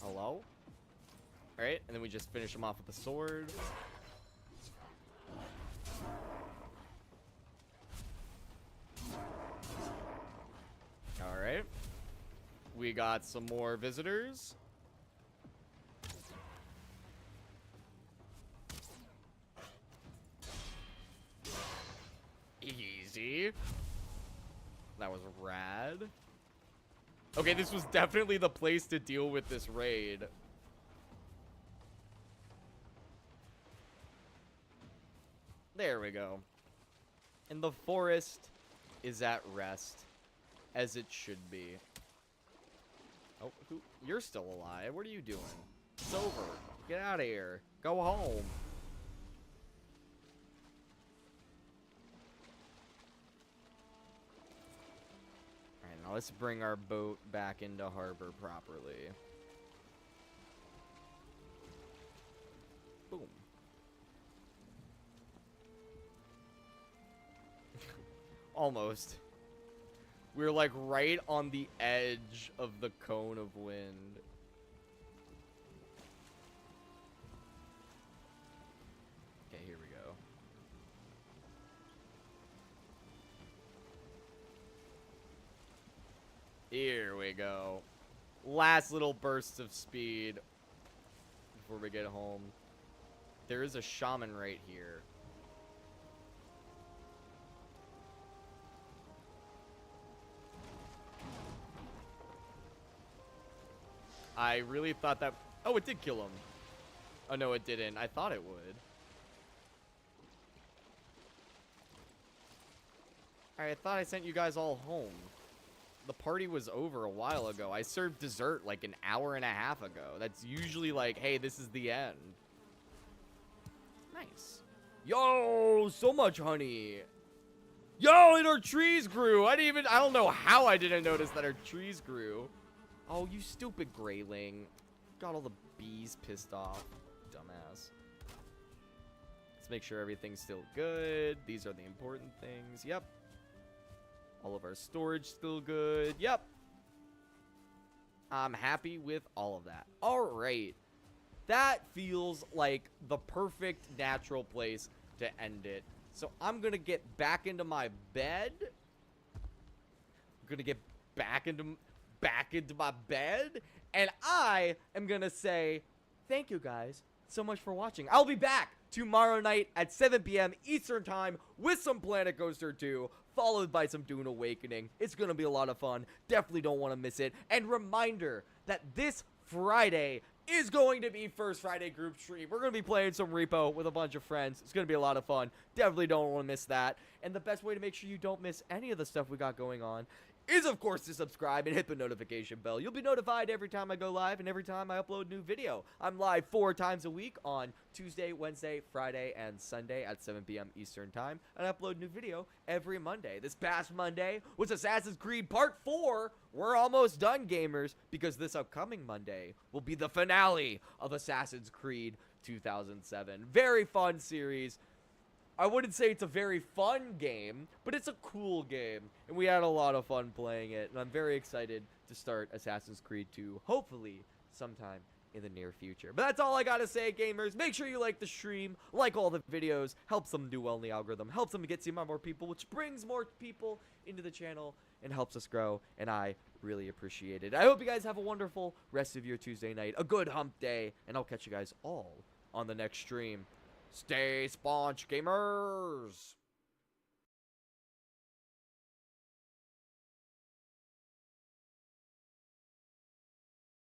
Hello? Alright, and then we just finish them off with the sword. Alright. We got some more visitors. Easy. That was rad. Okay, this was definitely the place to deal with this raid. There we go. And the forest is at rest. As it should be. Oh, you're still alive. What are you doing? It's over. Get out of here. Go home. Alright, now let's bring our boat back into harbor properly. Boom. Almost. We're like right on the edge of the cone of wind. Okay, here we go. Here we go. Last little bursts of speed before we get home. There is a shaman right here. I really thought that... Oh, it did kill him. Oh, no, it didn't. I thought it would. I thought I sent you guys all home. The party was over a while ago. I served dessert like an hour and a half ago. That's usually like, hey, this is the end. Nice. Yo, so much honey. Yo, and our trees grew. I don't know how I didn't notice that our trees grew. Oh, you stupid grayling. Got all the bees pissed off. Dumbass. Let's make sure everything's still good. These are the important things. Yep. All of our storage still good. Yep. I'm happy with all of that. All right. That feels like the perfect natural place to end it. So I'm going to get back into my bed. I'm going to get back into my bed. And I am going to say thank you guys so much for watching. I'll be back tomorrow night at 7 p.m. Eastern Time with some Planet Coaster 2, followed by some Dune Awakening. It's going to be a lot of fun. Definitely don't want to miss it. And reminder that this Friday is going to be First Friday group stream. We're going to be playing some Repo with a bunch of friends. It's going to be a lot of fun. Definitely don't want to miss that. And the best way to make sure you don't miss any of the stuff we got going on is, of course, to subscribe and hit the notification bell. You'll be notified every time I go live and every time I upload new video. I'm live 4 times a week on Tuesday, Wednesday, Friday, and Sunday at 7 p.m. Eastern Time. And I upload new video every Monday. This past Monday was Assassin's Creed Part 4. We're almost done, gamers, because this upcoming Monday will be the finale of Assassin's Creed 2007. Very fun series. I wouldn't say it's a very fun game, but it's a cool game, and we had a lot of fun playing it, and I'm very excited to start Assassin's Creed 2, hopefully sometime in the near future. But that's all I gotta say, gamers. Make sure you like the stream, like all the videos, helps them do well in the algorithm, helps them get seen by more people, which brings more people into the channel and helps us grow, and I really appreciate it. I hope you guys have a wonderful rest of your Tuesday night, a good hump day, and I'll catch you guys all on the next stream. Stay sponge, gamers!